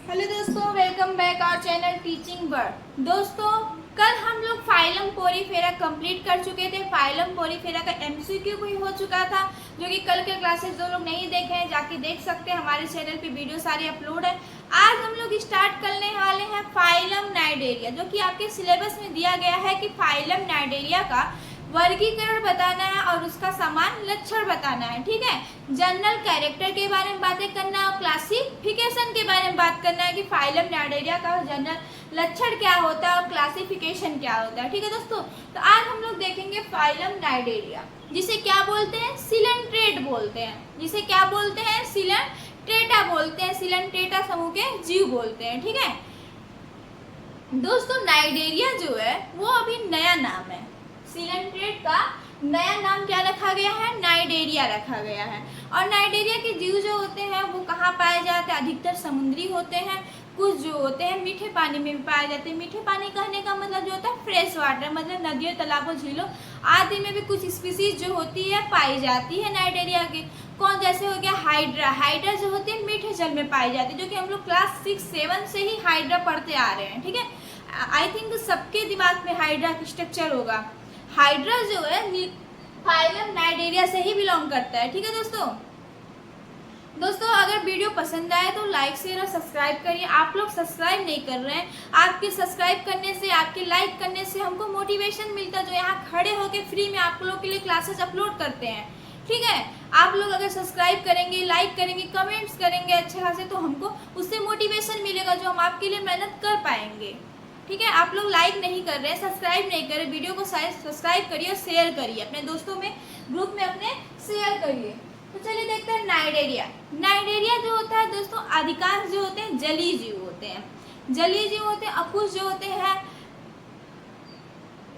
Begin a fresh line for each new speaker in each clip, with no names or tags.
Hello दोस्तों, welcome back our channel teaching word. दोस्तों, कल हम लोग फाइलम पोरीफेरा कंप्लीट कर चुके थे। फाइलम पोरीफेरा का एमसीक्यू भी हो चुका था, जो कि कल के क्लासेस जो लोग नहीं देखे हैं जाके देख सकते हैं। हमारे चैनल पे वीडियो सारी अपलोड है। आज हम लोग स्टार्ट करने वाले हैं फाइलम नाइडेरिया, जो कि आपके सिलेबस में दिया गया है कि फाइलम नाइडेरिया का वर्गीकरण बताना है और उसका समान लक्षण बताना है। ठीक है, जनरल कैरेक्टर के बारे में बातें करना है और क्लासिफिकेशन के बारे में बात करना है कि फाइलम नाइडेरिया का जनरल लक्षण क्या होता है और क्लासिफिकेशन क्या होता है। ठीक है दोस्तों, तो आज हम लोग देखेंगे फाइलम नाइडेरिया, जिसे क्या बोलते हैं, सिलेंट्रेट बोलते हैं। जिसे क्या बोलते हैं, सिलेंट्रेटा बोलते हैं। सिलेंट्रेटा समूह के जीव बोलते हैं। ठीक है दोस्तों, नाइडेरिया जो है वो अभी नया नाम है। सिलेंट्रेट का नया नाम क्या रखा गया है, नाइडेरिया रखा गया है। और नाइडेरिया के जीव जो होते हैं वो कहाँ पाए जाते हैं, अधिकतर समुद्री होते हैं। कुछ जो होते हैं मीठे पानी में भी पाए जाते हैं। मीठे पानी कहने का मतलब जो होता है फ्रेश वाटर, मतलब नदियों, तालाबों, झीलों आदि में भी कुछ स्पीसीज जो होती है पाई जाती है नाइडेरिया की। कौन, जैसे हो गया हाइड्रा। हाइड्रा जो होती है मीठे जल में पाई जाती है, जो कि हम लोग क्लास 6-7 से ही हाइड्रा पढ़ते आ रहे हैं। ठीक है, आई थिंक सबके दिमाग में हाइड्रा का स्ट्रक्चर होगा। हाइड्रा जो है फाइलम नाइडेरिया से ही बिलोंग करता है। ठीक है दोस्तों, अगर वीडियो पसंद आए तो लाइक शेयर और सब्सक्राइब करिए। आप लोग सब्सक्राइब नहीं कर रहे हैं। आपके सब्सक्राइब करने से, आपके लाइक करने से हमको मोटिवेशन मिलता है, जो यहाँ खड़े होकर फ्री में आप लोग के लिए क्लासेस अपलोड करते हैं। ठीक है, आप लोग अगर सब्सक्राइब करेंगे, लाइक करेंगे, कमेंट्स करेंगे अच्छे खासे, तो हमको उससे मोटिवेशन मिलेगा, जो हम आपके लिए मेहनत कर पाएंगे। ठीक है, आप लोग लाइक नहीं कर रहे हैं, सब्सक्राइब नहीं कर रहे, वीडियो को सब्सक्राइब करिए और शेयर करिए, अपने दोस्तों में, ग्रुप में अपने शेयर करिए। तो चलिए देखते हैं नाइडेरिया। नाइडेरिया जो होता है दोस्तों, अधिकांश जो होते हैं जलीय जीव होते हैं। जलीय जीव होते हैं। अकुश जो होते हैं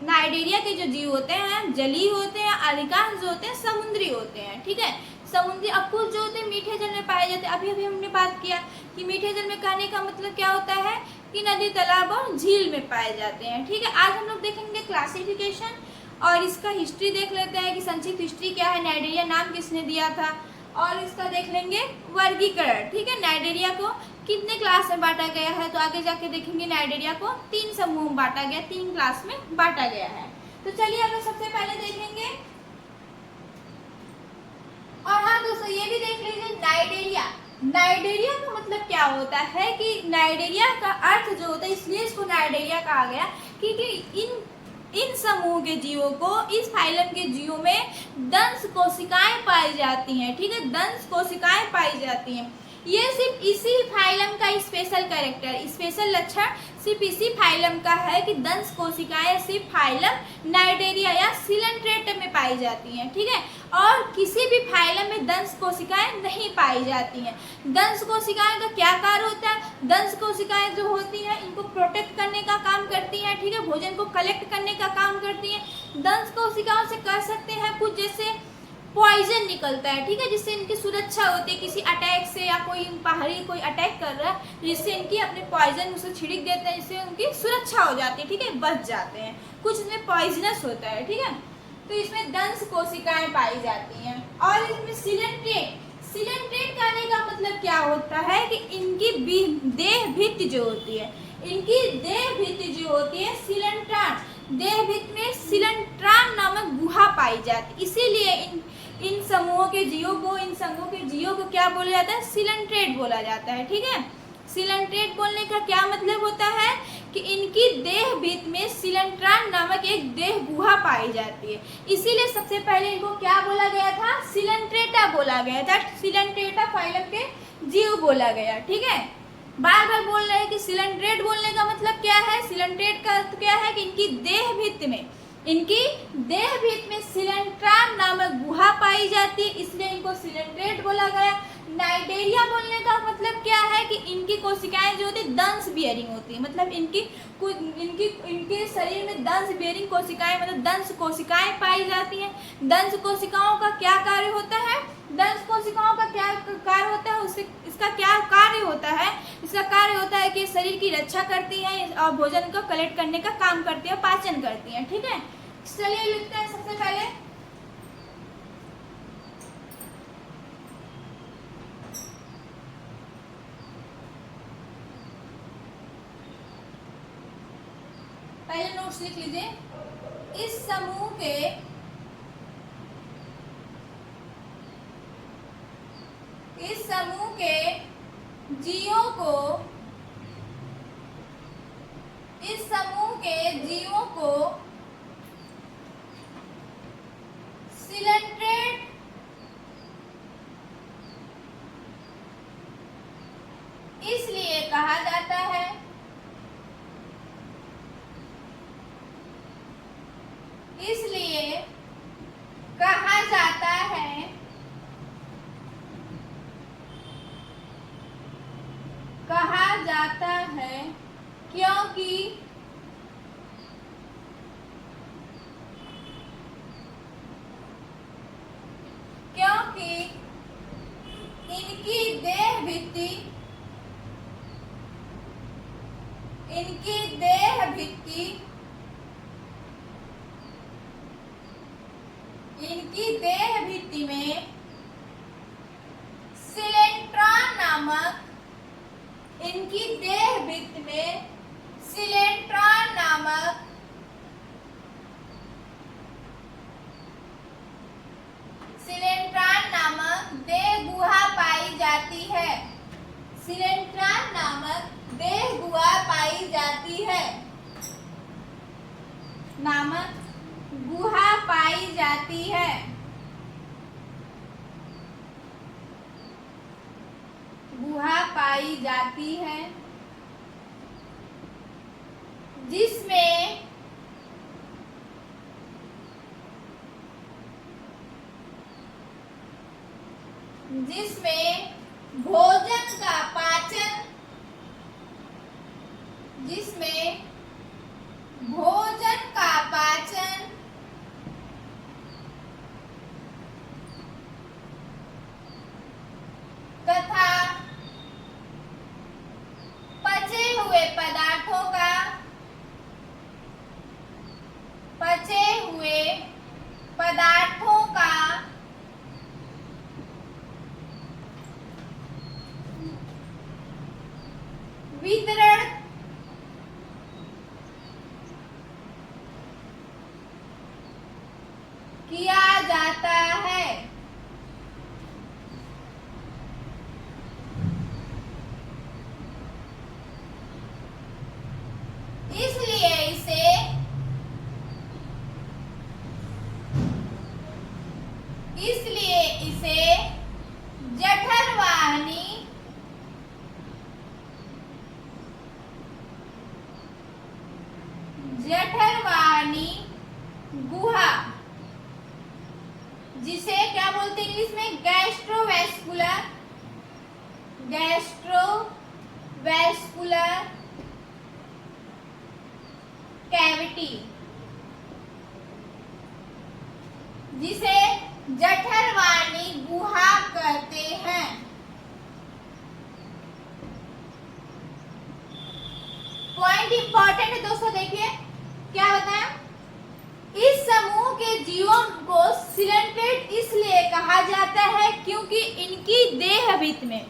नाइडेरिया के जो जीव होते हैं जलीय होते हैं। अधिकांश जो होते हैं समुद्री होते हैं। ठीक है, समुद्री। अकुश जो होते हैं मीठे जल में पाए जाते हैं। अभी हमने बात किया कि मीठे जल में कहने का मतलब क्या होता है कि नदी, तालाब और झील में पाए जाते हैं। ठीक है, आज हम लोग देखेंगे क्लासिफिकेशन और इसका हिस्ट्री देख लेते हैं कि संक्षिप्त हिस्ट्री क्या है, नाइडेरिया नाम किसने दिया था, और इसका देख लेंगे वर्गीकरण। ठीक है, नाइडेरिया को कितने क्लास में बांटा गया है, तो आगे जाके देखेंगे नाइडेरिया को 3 समूह में बांटा गया, 3 क्लास में बांटा गया है। तो चलिए अब सबसे पहले देखेंगे। और हाँ दोस्तों, ये भी देख लीजिए नाइडेरिया। नाइडेरिया का मतलब क्या होता है कि नाइडेरिया का अर्थ जो होता है, इसलिए इसको नाइडेरिया कहा गया क्योंकि इन समूह के जीवों को, इस फाइलम के जीवों में दंश कोशिकाएं पाई जाती हैं। ठीक है, दंश कोशिकाएं पाई जाती हैं। ये सिर्फ इसी फाइलम का स्पेशल कैरेक्टर, स्पेशल लक्षण सिर्फ इसी फाइलम का है कि दंश कोशिकाएं सिर्फ फाइलम नाइडेरिया या सिलेंट्रेट में पाई जाती हैं। ठीक है, और किसी भी फाइलम में दंश कोशिकाएं नहीं पाई जाती हैं। दंश कोशिकाएं का क्या कार्य होता है, दंश कोशिकाएं जो होती हैं इनको प्रोटेक्ट करने का काम करती हैं। ठीक है, भोजन को कलेक्ट करने का काम करती हैं। दंश कोशिकाओं से कर सकते हैं कुछ, जैसे पॉइजन निकलता है। ठीक है, जिससे इनकी सुरक्षा होती है किसी अटैक से, या कोई बाहरी कोई अटैक कर रहा है जिससे इनकी अपने पॉइजन उसे छिड़क देते हैं, जिससे उनकी सुरक्षा हो जाती है। ठीक है, बच जाते हैं। कुछ इसमें पॉइजनस होता है। ठीक है, तो इसमें दंश कोशिकाएं पाई जाती हैं। और इसमें सिलेंट्रेट कहने का मतलब क्या होता है कि इनकी देह भित्ति जो होती है, इनकी देह भित्ति जो होती है सिलेंट्रान, देह भित्ति में सिलेंट्रान नामक गुहा पाई जाती है। इसीलिए इन समूहों के जीवों को, इन समूह के जीवों को क्या बोला जाता है, सिलेंट्रेट बोला जाता है। ठीक है, सिलेंट्रेट बोलने का क्या मतलब होता है कि इनकी देह भित्ति में सिलेंट्रान नामक एक देह गुहा पाई जाती है। इसीलिए सबसे पहले इनको क्या बोला गया था, सिलेंट्रेटा बोला गया था। सिलेंट्रेटा फाइलम के जीव बोला गया। ठीक है, बार बार बोल रहे हैं कि सिलेंट्रेट बोलने का मतलब क्या है। सिलेंट्रेट का अर्थ क्या है कि इनकी देह भित्ति में सिलेंट्रान नामक गुहा पाई जाती है, इसलिए इनको सिलेंट्रेट बोला गया। नाइडेरिया बोलने का मतलब क्या है कि इनकी कोशिकाएं जो होती है दंश बियरिंग होती है, मतलब इनके शरीर में दंश बियरिंग कोशिकाएं, मतलब दंश कोशिकाएं पाई जाती हैं। दंश कोशिकाओं का क्या कार्य होता है, दंश कोशिकाओं का क्या कार्य होता है, उससे इसका क्या कार्य होता है, इसका कार्य होता है कि शरीर की रक्षा करती है और भोजन को कलेक्ट करने का काम करती है, पाचन करती है। ठीक है, चलिए लिखते हैं सबसे पहले। पहले नोट्स लिख लीजिए। इस समूह के जीवों को सिलेंट्रेट इसलिए कहा जाता है क्योंकि इनकी देह भित्ति में सिलेंट्रॉन नामक देह गुहा पाई जाती है। सिलेंट्रॉन नामक देह गुहा पाई जाती है। गुहा पाई जाती है जिसमें भोजन का पाचन तथा पचे हुए पदार्थों का वितरण किया जाता है। इसलिए इसे जठरवाहिनी गुहा, जिसे क्या बोलते हैं इंग्लिश में, गैस्ट्रोवैस्कुलर कैविटी, जिसे जठरवाहिनी गुहा कहते हैं। पॉइंट इंपॉर्टेंट है दोस्तों, देखिए क्या बताया। इस समूह के जीवों को सिलेंट्रेट इसलिए कहा जाता है क्योंकि इनकी देह भित्ति में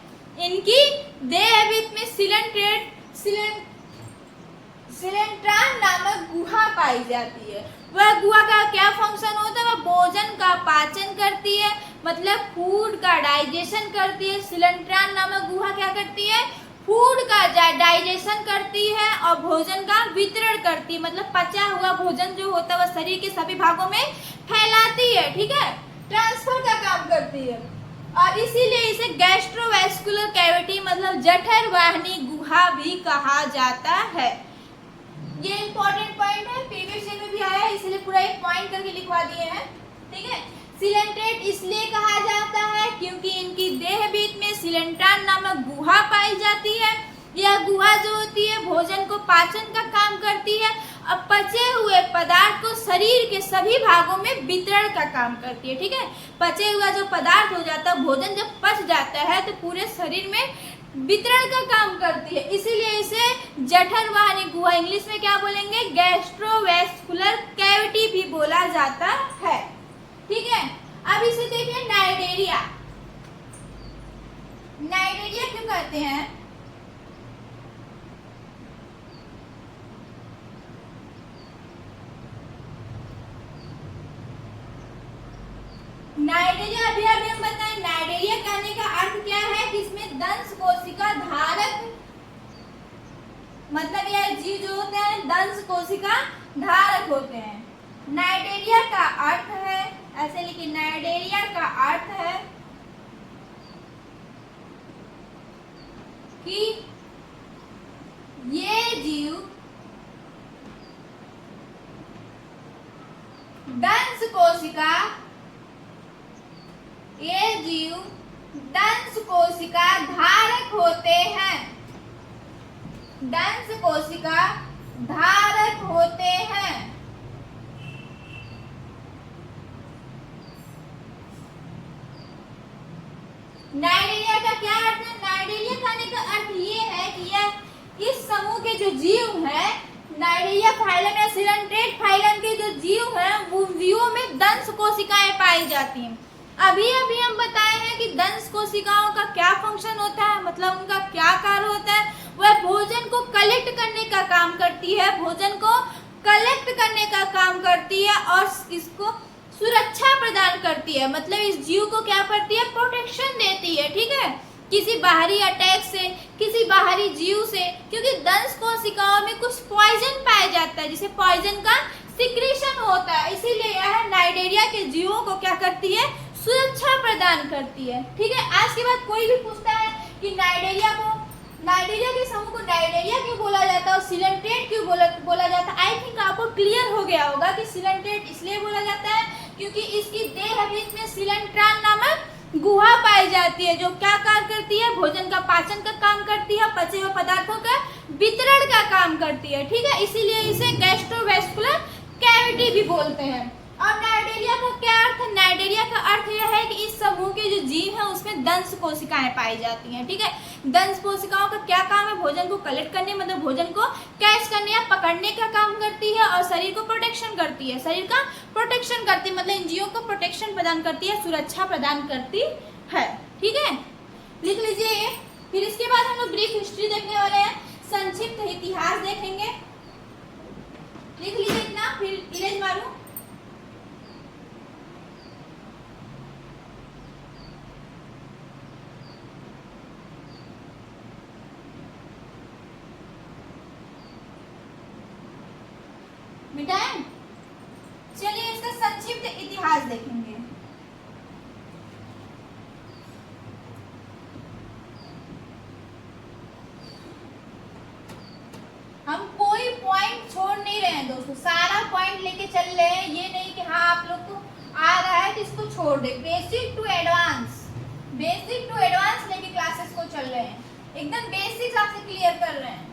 सिलेंट्रॉन नामक गुहा पाई जाती है। वह गुहा का क्या फंक्शन होता है, वह भोजन का पाचन करती है, मतलब फूड का डाइजेशन करती है। सिलेंट्रॉन नामक गुहा क्या करती है, फूड का डाइजेशन करती है और भोजन का वितरण करती है, मतलब पचा हुआ भोजन जो होता है वह शरीर के सभी भागों में फैलाती है, ठीक है, ट्रांसफर का काम करती है। और इसीलिए इसे गैस्ट्रोवैस्कुलर कैविटी मतलब जठरवाहिनी गुहा भी कहा जाता है। ये इंपॉर्टेंट पॉइंट है, प्रीवियस ईयर में भी आया है, इसलिए पूरा एक पॉइंट करके लिखवा दिए हैं, ठीक है। सिलेंट्रेट इसलिए कहा जाता है क्योंकि इनकी देह भित्ति में सिलेंट्रॉन नामक गुहा पाई जाती है। यह गुहा जो होती है भोजन को पाचन का काम करती है और पचे हुए पदार्थ को शरीर के सभी भागों में वितरण का काम करती है, ठीक है। पचे हुआ जो पदार्थ हो जाता है, भोजन जब पच जाता है तो पूरे शरीर में वितरण का काम करती है, इसीलिए इसे जठरवाहिनी गुहा, इंग्लिश में क्या बोलेंगे, गैस्ट्रोवैस्कुलर कैविटी भी बोला जाता है, ठीक है। अब इसे देखिए नाइडेरिया क्यों कहते हैं, दंश कोशिका धारक, मतलब यह जीव जो होते हैं दंश कोशिका धारक होते हैं। नाइडेरिया का अर्थ है, ऐसे लिखिए, नाइडेरिया का अर्थ है कि ये जीव दंश कोशिका, ये जीव दंश कोशिका धारक होते हैं, दंश कोशिका धारक होते हैं। नाइडेरिया का क्या अर्थ है? नाइडेरिया कहने का अर्थ ये है कि यह इस समूह के जो जीव है, नाइडेरिया फाइलम या सिलेंट्रेट फाइलम के जो जीव हैं वो जीवों में दंश कोशिकाएं पाई जाती हैं। अभी हम बताए हैं कि दंश कोशिकाओं का क्या फंक्शन होता है, मतलब उनका क्या कार्य होता है। वह भोजन को कलेक्ट करने का काम करती है, भोजन को कलेक्ट करने का काम करती है और इसको सुरक्षा प्रदान करती है, मतलब इस जीव को क्या करती है, प्रोटेक्शन देती है, ठीक है, किसी बाहरी अटैक से, किसी बाहरी जीव से, क्योंकि दंश कोशिकाओं में कुछ पॉइजन पाया जाता है, जिसे पॉइजन का सिक्रीशन होता है, इसीलिए यह नाइडेरिया के जीवों को क्या करती है, सुरक्षा प्रदान करती है, ठीक है। आज के बाद कोई भी पूछता है कि नाइडेरिया के समूह को नाइडेरिया क्यों बोला जाता है और सिलेंट्रेट क्यों बोला जाता है, आई थिंक आपको क्लियर हो गया होगा कि सिलेंट्रेट इसलिए बोला जाता है क्योंकि इसकी देह बीच में सिलेंट्रान नामक गुहा पाई जाती है, जो क्या कार्य करती है, भोजन का पाचन का काम करती है, पचे हुए पदार्थों का वितरण का काम करती है, ठीक है, इसीलिए इसे गैस्ट्रोवेस्कुलर कैविटी भी बोलते हैं। और नाइडेरिया का क्या अर्थ है? नाइडेरिया का अर्थ यह है कि इस समूह के जो जीव हैं उसमें दंश कोशिकाएं पाई जाती हैं, ठीक है। दंश कोशिकाओं का क्या काम है? भोजन को कलेक्ट करने, मतलब भोजन को कैच करने या पकड़ने का काम करती है और शरीर को प्रोटेक्शन करती है, शरीर का प्रोटेक्शन करती है, मतलब इन जीवों को प्रोटेक्शन प्रदान करती है, सुरक्षा प्रदान करती है, ठीक है, लिख लीजिए। फिर इसके बाद हम लोग ब्रीफ हिस्ट्री देखने वाले हैं, संक्षिप्त इतिहास देखेंगे, लिख लीजिए इतना, फिर इरेज मारूं। मिटाएं? चलिए इसका संक्षिप्त इतिहास देखेंगे। हम कोई पॉइंट छोड़ नहीं रहे हैं दोस्तों, सारा पॉइंट लेके चल रहे हैं, ये नहीं कि हाँ आप लोग को आ रहा है कि इसको छोड़ दे। बेसिक टू एडवांस लेके क्लासेस को चल रहे हैं, एकदम बेसिक्स आपसे क्लियर कर रहे हैं।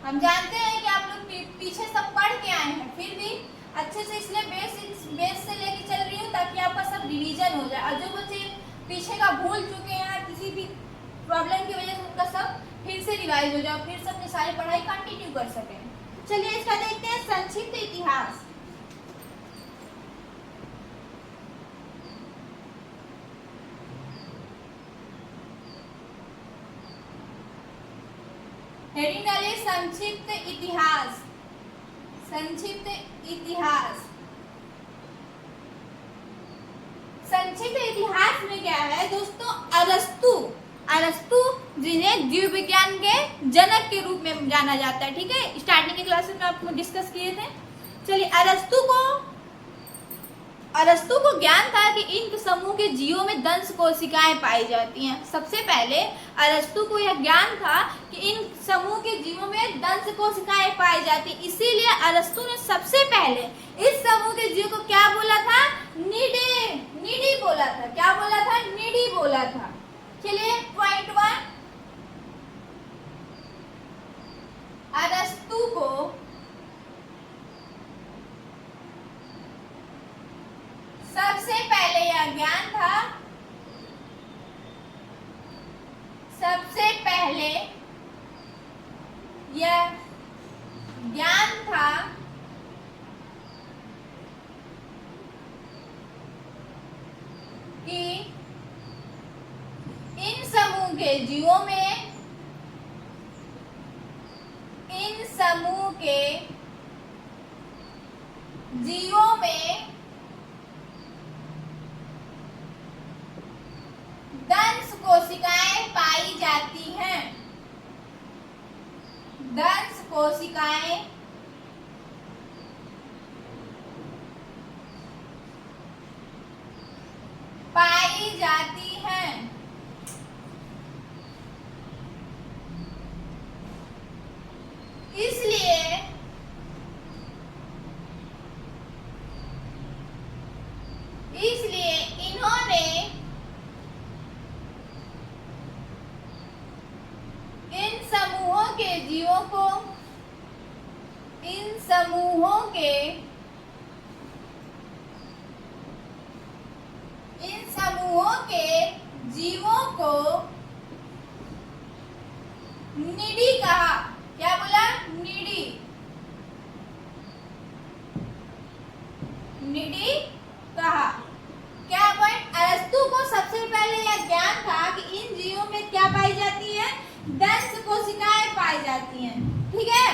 हम जानते हैं कि आप लोग पीछे सब पढ़ के आए हैं, फिर भी अच्छे से इसलिए बेस से लेके चल रही हूँ ताकि आपका सब रिवीजन हो जाए, और जो बच्चे पीछे का भूल चुके हैं किसी भी प्रॉब्लम की वजह से उनका सब फिर से रिवाइज हो जाए, फिर से अपनी सारी पढ़ाई कंटिन्यू कर सकें। चलिए इसका देखते हैं संक्षिप्त इतिहास। हेडिंग डालिए संक्षिप्त इतिहास, संक्षिप्त इतिहास। संक्षिप्त इतिहास में क्या है दोस्तों, अरस्तु जिन्हें जीव विज्ञान के जनक के रूप में जाना जाता है, ठीक है, स्टार्टिंग के क्लासेस में आपको डिस्कस किए थे। चलिए अरस्तु को ज्ञान था कि इन समूह के जीवों में दंश कोशिकाएं पाई जाती हैं। सबसे पहले अरस्तु को यह ज्ञान था कि इन समूह के जीवों में दंश कोशिकाएं पाई जाती, इसीलिए अरस्तु ने सबसे पहले इस समूह के जीव को क्या बोला था, नीडी बोला था। क्या बोला था? नीडी बोला था। चलिए पॉइंट 1, अरस्तु को सबसे पहले यह ज्ञान था, सबसे पहले यह ज्ञान था कि इन समूह के जीवों में, इन समूह के जीवों में दंश कोशिकाएं कोशिकाएं पाई जाती हैं। इसलिए इन्होंने इन समूहों के जीवों को निडी कहा। क्या बोला? निडी कहा। क्या पॉइंट? अरस्तु को सबसे पहले यह ज्ञान था कि इन जीवों में क्या पाई जाती है? दंश कोशिकाएं पाई जाती हैं। ठीक है,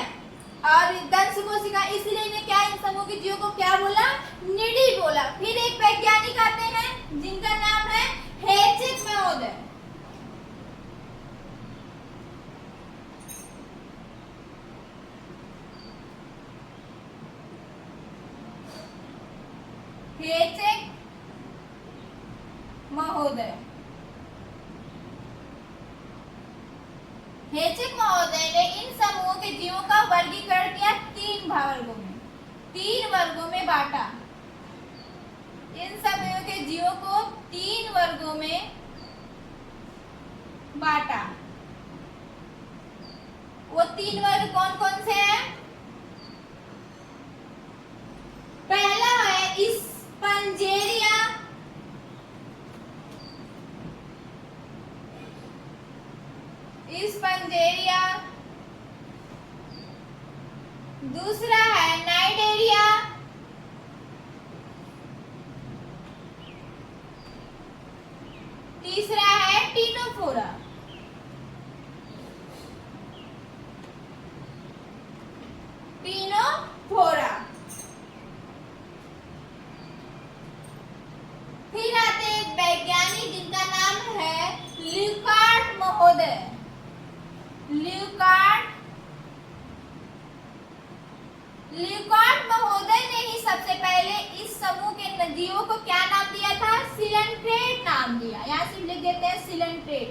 और दंश कोशिका, इसलिए इन्हें क्या, इन समूह के जीवों को क्या बोला? निडी बोला। फिर एक वैज्ञानिक आते हैं जिनका नाम है हेचेक महोदय। हेचेक महोदय। हेचेक महोदय ने इन समूहों के जीवों का वर्गीकरण किया 3 वर्गों में। 3 वर्गों में बांटा। इन समूहों के जीवों को 3 वर्गों में बांटा। वो 3 वर्ग कौन कौन से हैं? पहला है स्पंजेरिया, दूसरा है नाइडेरिया, तीसरा है टिनोफोरा। फिर आते एक वैज्ञानिक जिनका नाम है ल्यूकार्ट महोदय। ल्यूकार्ट महोदय ने ही सबसे पहले इस समूह के जीवों को क्या नाम दिया था? सिलेंट्रेट नाम दिया। यहाँ सिर्फ लिख देते हैं सिलेंट्रेट।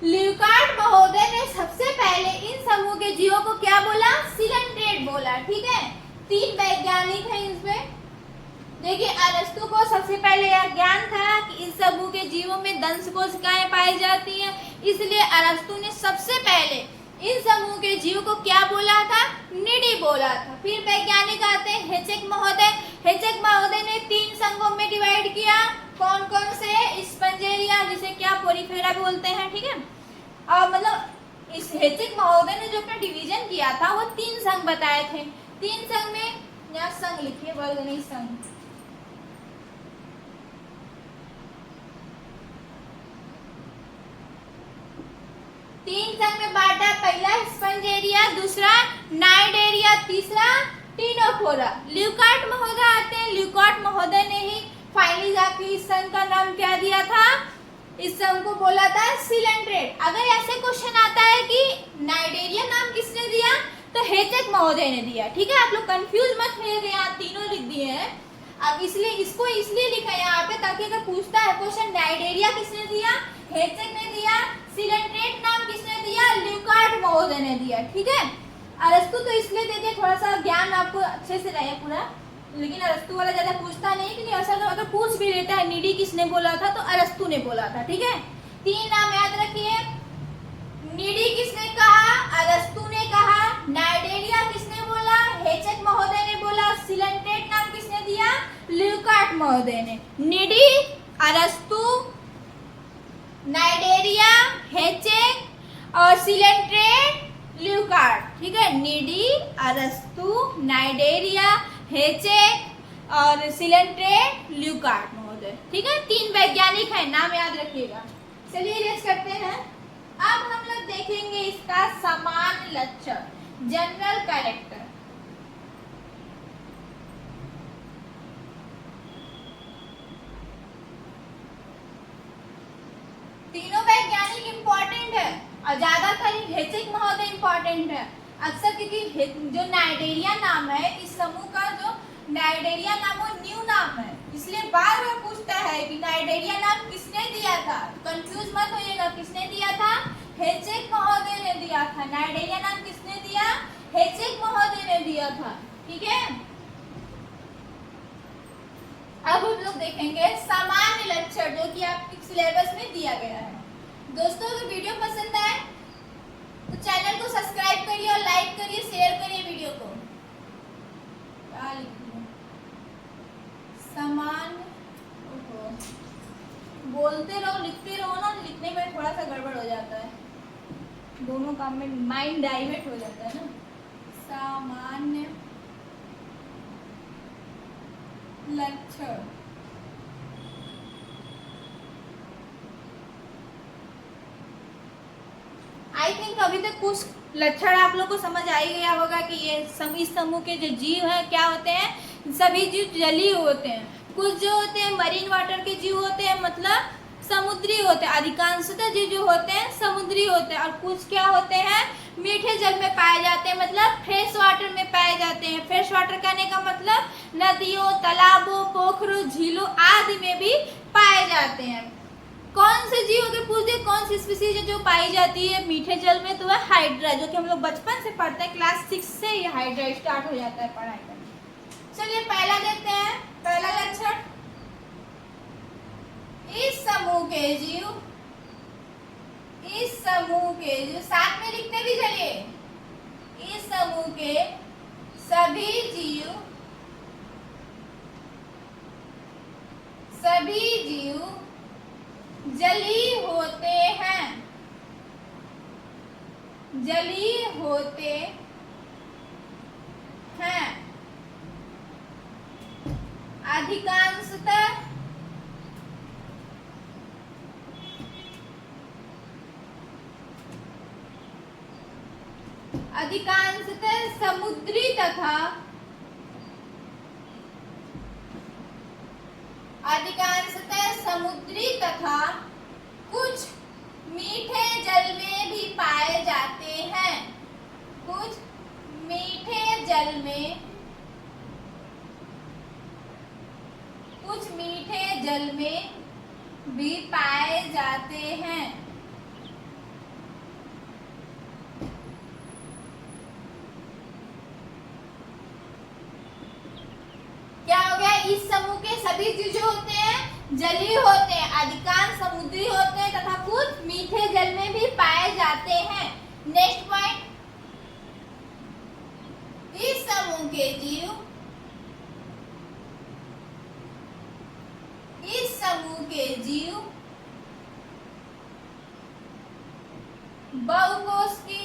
ल्यूकार्ट महोदय ने सबसे पहले इन समूह के जीवों को क्या बोला? सिलेंट्रेट बोला। ठीक है, 3 वैज्ञानिक हैं इसमें। देखिए, अरस्तु को सबसे पहले यह ज्ञान था कि इस समूह के जीवों में दंश कोशिकाएं पाई जाती हैं, इसलिए अरस्तु ने सबसे पहले इन समूह के जीवों को क्या बोला था? निडी बोला था। फिर वैज्ञानिक आते हैं हेचेक महोदय। हेचेक महोदय ने 3 संघों में डिवाइड किया। कौन कौन से? स्पंजेरिया, जिसे क्या पोरीफेरा बोलते हैं। ठीक है, और मतलब इस हेचेक महोदय ने जो अपना डिवीजन किया था वो 3 संघ बताए थे। 3 संघ में, यहाँ संघ लिखिए, वर्ग नहीं संघ। 3 संघ में बांटा। पहला स्पंजेरिया, दूसरा नाइडेरिया, तीसरा टिनोफोरा। ल्यूकार्ट महोदय आते हैं। ल्यूकार्ट महोदय ने ही फाइनली जाके इस संघ का नाम क्या दिया था? इस संघ को बोला था सिलेंट्रेट। अगर ऐसे क्वेश्चन आता है कि नाइडेरिया नाम किसने दिया, तो हेचेक महोदय ने दिया। ठीक है, आप लोग कंफ्यूज मत होइए, यहाँ तीनों लिख दिए हैं। अब इसलिए इसको इसलिए लिखा है यहाँ पे ताकि अगर पूछता है क्वेश्चन नाइडेरिया किसने दिया, हेचेक ने दिया, सिलेंट्रेट नाम किसने दिया, ल्यूकार्ट महोदय ने दिया। ठीक है, अरस्तु तो इसलिए देते थोड़ा सा ज्ञान आपको अच्छे से रहे पूरा, लेकिन अरस्तु वाला ज्यादा पूछता नहीं, क्योंकि ऐसा तो अगर पूछ भी लेता है निडी किसने बोला था, तो अरस्तु ने बोला था। ठीक है, 3 नाम याद रखिए। निडी किसने कहा? अरस्तु ने कहा। नाइडेरिया किसने बोला? हेचेक महोदय ने बोला। सिलेंट्रेट नाम किसने दिया? ल्यूकार्ट महोदय ने। निडी, अरस्तु, नाइडेरिया, हेचेक और सिलेंट्रेट, ल्यूकार्ट। ठीक है, निडी, अरस्तु, नाइडेरिया, हेचेक और सिलेंट्रेट, ल्यूकार्ट महोदय। ठीक है, 3 वैज्ञानिक हैं, नाम याद रखिएगा। चलिए रेस्ट करते हैं। अब हम लोग देखेंगे इसका सामान्य लक्षण, जनरल कैरेक्टर। एक इम्पोर्टेंट है और ज्यादातर हेचेक महोदय इम्पोर्टेंट है अक्सर, क्योंकि जो नाइडेरिया नाम है इस समूह का, जो नाइडेरिया नाम वो न्यू नाम है, इसलिए बार बार पूछता है कि नाइडेरिया नाम किसने दिया था। कंफ्यूज मत होइएगा, किसने दिया था? हेचेक महोदय ने दिया था। नाइडेरिया नाम किसने दिया? हेचेक महोदय ने दिया था। ठीक है, अब हम लोग देखेंगे सामान्य लक्षण, जो कि आपके सिलेबस में दिया गया है। दोस्तों अगर वीडियो पसंद आए तो चैनल को सब्सक्राइब करिए और लाइक करिए, शेयर करिए वीडियो को। क्या लिखूं? सामान्य, बोलते रहो लिखते रहो ना, लिखने में थोड़ा सा गड़बड़ हो जाता है, दोनों काम में माइंड डाइवर्ट हो जाता है ना। सामान्य लक्षण, आई थिंक अभी तक कुछ लक्षण आप लोग को समझ आ ही गया होगा कि ये इस समूह के जो जीव हैं क्या होते हैं। सभी जीव जलीय होते हैं, कुछ जो होते हैं मरीन वाटर के जीव होते हैं, मतलब समुद्री होते हैं। अधिकांशतः जीव जो होते हैं समुद्री होते हैं, और कुछ क्या होते हैं मीठे जल में पाए जाते हैं, मतलब फ्रेश वाटर में पाए जाते हैं। फ्रेश वाटर कहने का मतलब नदियों, तालाबों, पोखरों, झीलों आदि में भी पाए जाते हैं। कौन से जीव अगर पूछ दे कौन सी स्पीसीज है जो पाई जाती है मीठे जल में, तो वह हाइड्रा, जो कि हम लोग बचपन से पढ़ते हैं, क्लास 6 से ये हाइड्रा स्टार्ट हो जाता है पढ़ाई करना। चलिए पहला देखते हैं, पहला लक्षण, इस समूह के जीव, इस समूह के जीव, साथ में लिखते भी चलिए, इस समूह के सभी जीव, सभी जीव जलीय होते हैं, जलीय होते हैं। अधिकांशतः समुद्री तथा समुद्री तथा कुछ मीठे जल में भी पाए जाते हैं। कुछ मीठे जल में, कुछ मीठे जल में भी पाए जाते हैं। क्या हो गया? इस समूह के सभी जीव जो होते हैं जलीय होते हैं, अधिकांश समुद्री होते हैं तथा कुछ मीठे जल में भी पाए जाते हैं। नेक्स्ट पॉइंट, इस समूह के जीव, इस समूह के जीव बहुकोशिकी,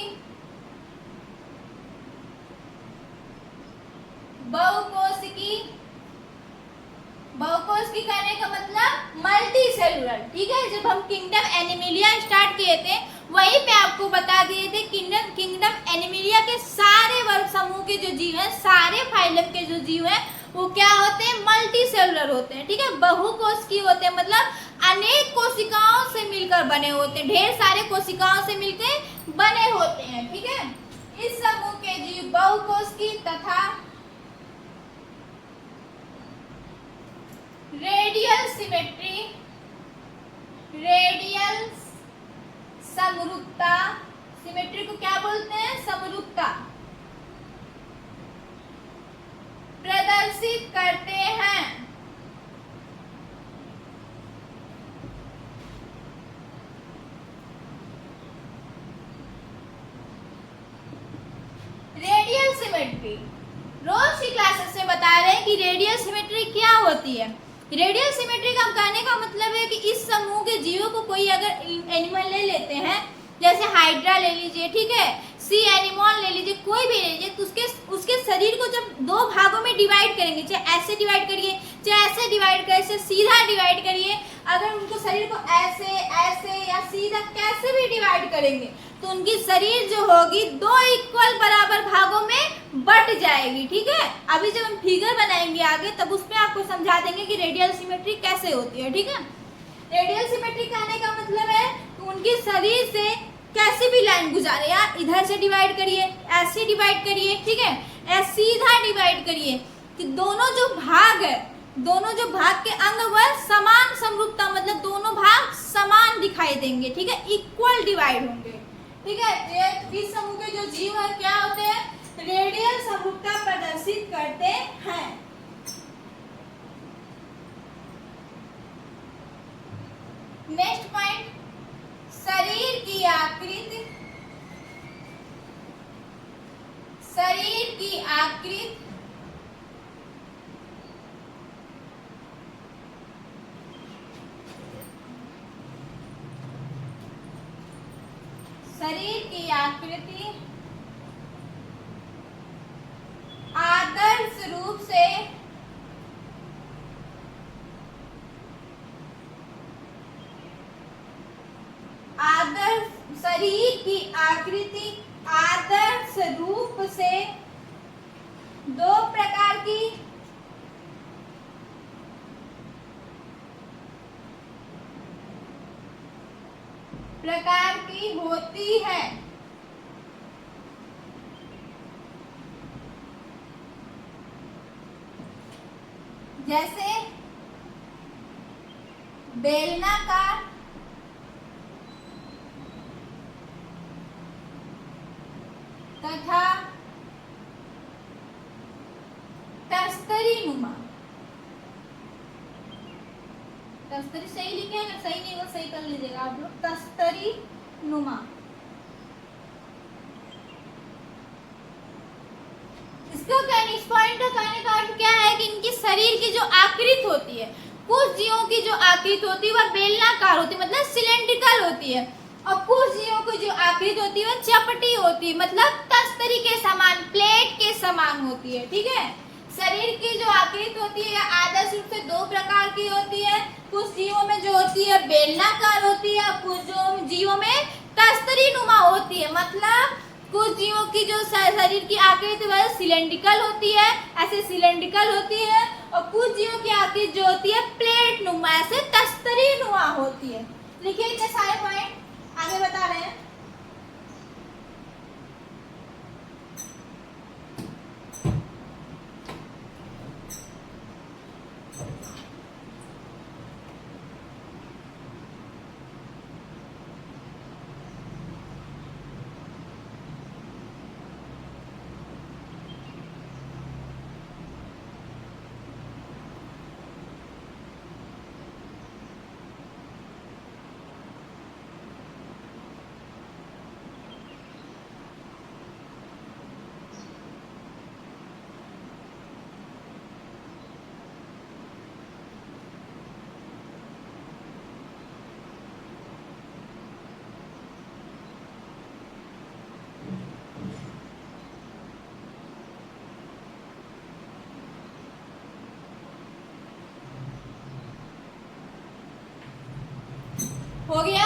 बहुकोशिकी कहने का मतलब मल्टी सेलुलर। ठीक है, जब हम किंगडम एनिमिलिया स्टार्ट किए थे वहीं पे आपको बता दिए थे किंगडम एनिमिलिया के सारे वर्ग समूह के जो जीव हैं, सारे फाइलम के जो जीव हैं वो क्या होते हैं? मल्टी सेलुलर होते हैं। ठीक है, बहुकोशिकीय होते हैं, मतलब अनेक कोशिकाओं से मिलकर बने होते हैं, ढेर सारे कोशिकाओं से मिलकर बने होते हैं। ठीक है, इस समूह के जीव बहुकोशिकीय तथा रेडियल सिमेट्री, रेडियल समरूपता, सिमेट्री को क्या बोलते हैं? समरूपता प्रदर्शित करते हैं। रेडियल सिमेट्री, रोज की क्लासेस में बता रहे हैं कि रेडियल सिमेट्री क्या होती है। रेडियल सिमेट्री का कहने का मतलब है कि इस समूह के जीवों को कोई अगर एनिमल ले लेते हैं, जैसे हाइड्रा ले लीजिए, ठीक है, सी एनिमल ले लीजिए, कोई भी ले लीजिए, तो उसके शरीर को जब दो भागों में डिवाइड करेंगे, चाहे ऐसे डिवाइड करिए, चाहे ऐसे डिवाइड करिए, ऐसे सीधा डिवाइड करिए, अगर उनको शरीर को ऐसे ऐसे या सीधा कैसे भी डिवाइड करेंगे तो उनकी शरीर जो होगी दो इक्वल बराबर भागों में बट जाएगी। ठीक है, अभी जब हम फिगर बनाएंगे आगे तब उसमें आपको समझा देंगे कि रेडियल सिमेट्री कैसे होती है। ठीक है, रेडियल सिमेट्री कहने का मतलब है उनके शरीर से कैसी भी लाइन गुजारे, या इधर से डिवाइड करिए, ऐसे डिवाइड करिए, ठीक है, ऐसे सीधा डिवाइड करिए कि दोनों जो भाग है, दोनों जो भाग के अंग वह समान समरूपता, मतलब दोनों भाग समान दिखाई देंगे, ठीक है, इक्वल डिवाइड होंगे, ठीक है। इस समूह के जो जीव है क्या होते हैं, रेडियल समरूपता प्रदर्शित करते हैं। नेक्स्ट पॉइंट, शरीर की आकृति, शरीर की आकृति शरीर की आकृति आदर्श रूप से शरीर की आकृति आदर्श रूप से दो प्रकार की होती है। जैसे बेलनाकार, तथा तस्तरी नुमा। तस्तरी सही लिखे, अगर सही नहीं हो सही कर लीजिएगा आप लोग, तस्तरी नुमा। इसका इस पॉइंट का कहने का अर्थ क्या है कि इनकी शरीर की जो आकृति होती है, कुछ जीवों की जो आकृति होती है वह बेलनाकार होती है, मतलब सिलेंड्रिकल होती है, और कुछ जीवों की जो आकृति होती है वह चपटी होती है, मतलब तस्तरी के समान, प्लेट के समान होती है, ठीक है। शरीर की जो आकृति होती है आदर्श रूप से दो प्रकार की होती है, कुछ जीवों में जो होती है बेलनाकार होती है, कुछ जो जीवों में तस्तरी नुमा होती है, मतलब कुछ जीवों की जो शरीर की आकृति वह सिलेंड्रिकल होती है, ऐसे सिलेंड्रिकल होती है, और कुछ जीवों की आकृति जो होती है प्लेट नुमा, ऐसे तस्तरी नुमा होती है। लिखिए इतने सारे पॉइंट, आगे बता रहे हैं। हो गया,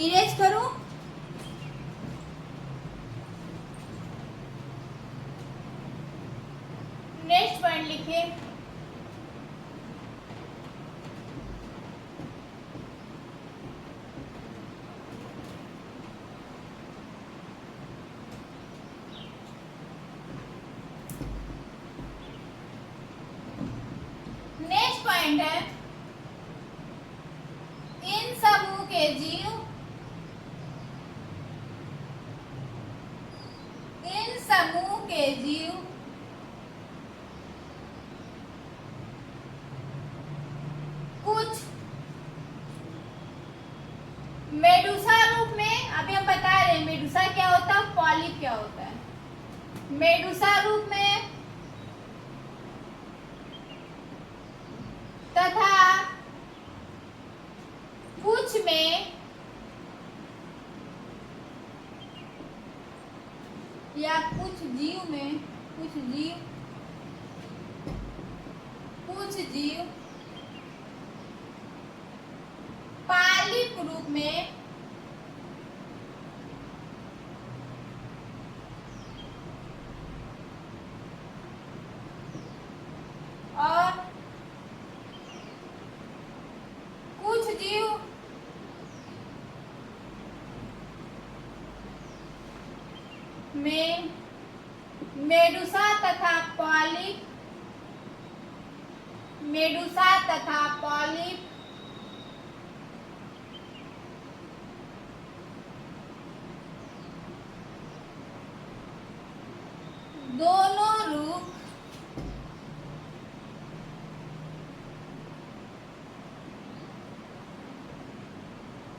इरेज करूं? नेक्स्ट पॉइंट लिखिए, नेक्स्ट पॉइंट है इन समूह के जीव, इन समूह के जीव कुछ मेडुसा रूप में, अभी हम बता रहे हैं मेडुसा क्या होता है, पॉलिप क्या होता है। मेडुसा रूप में तथा कुछ में या कुछ जीव में, कुछ जीव पालिप रूप में और कुछ जीव में मेडुसा तथा पॉलिप दोनों रूप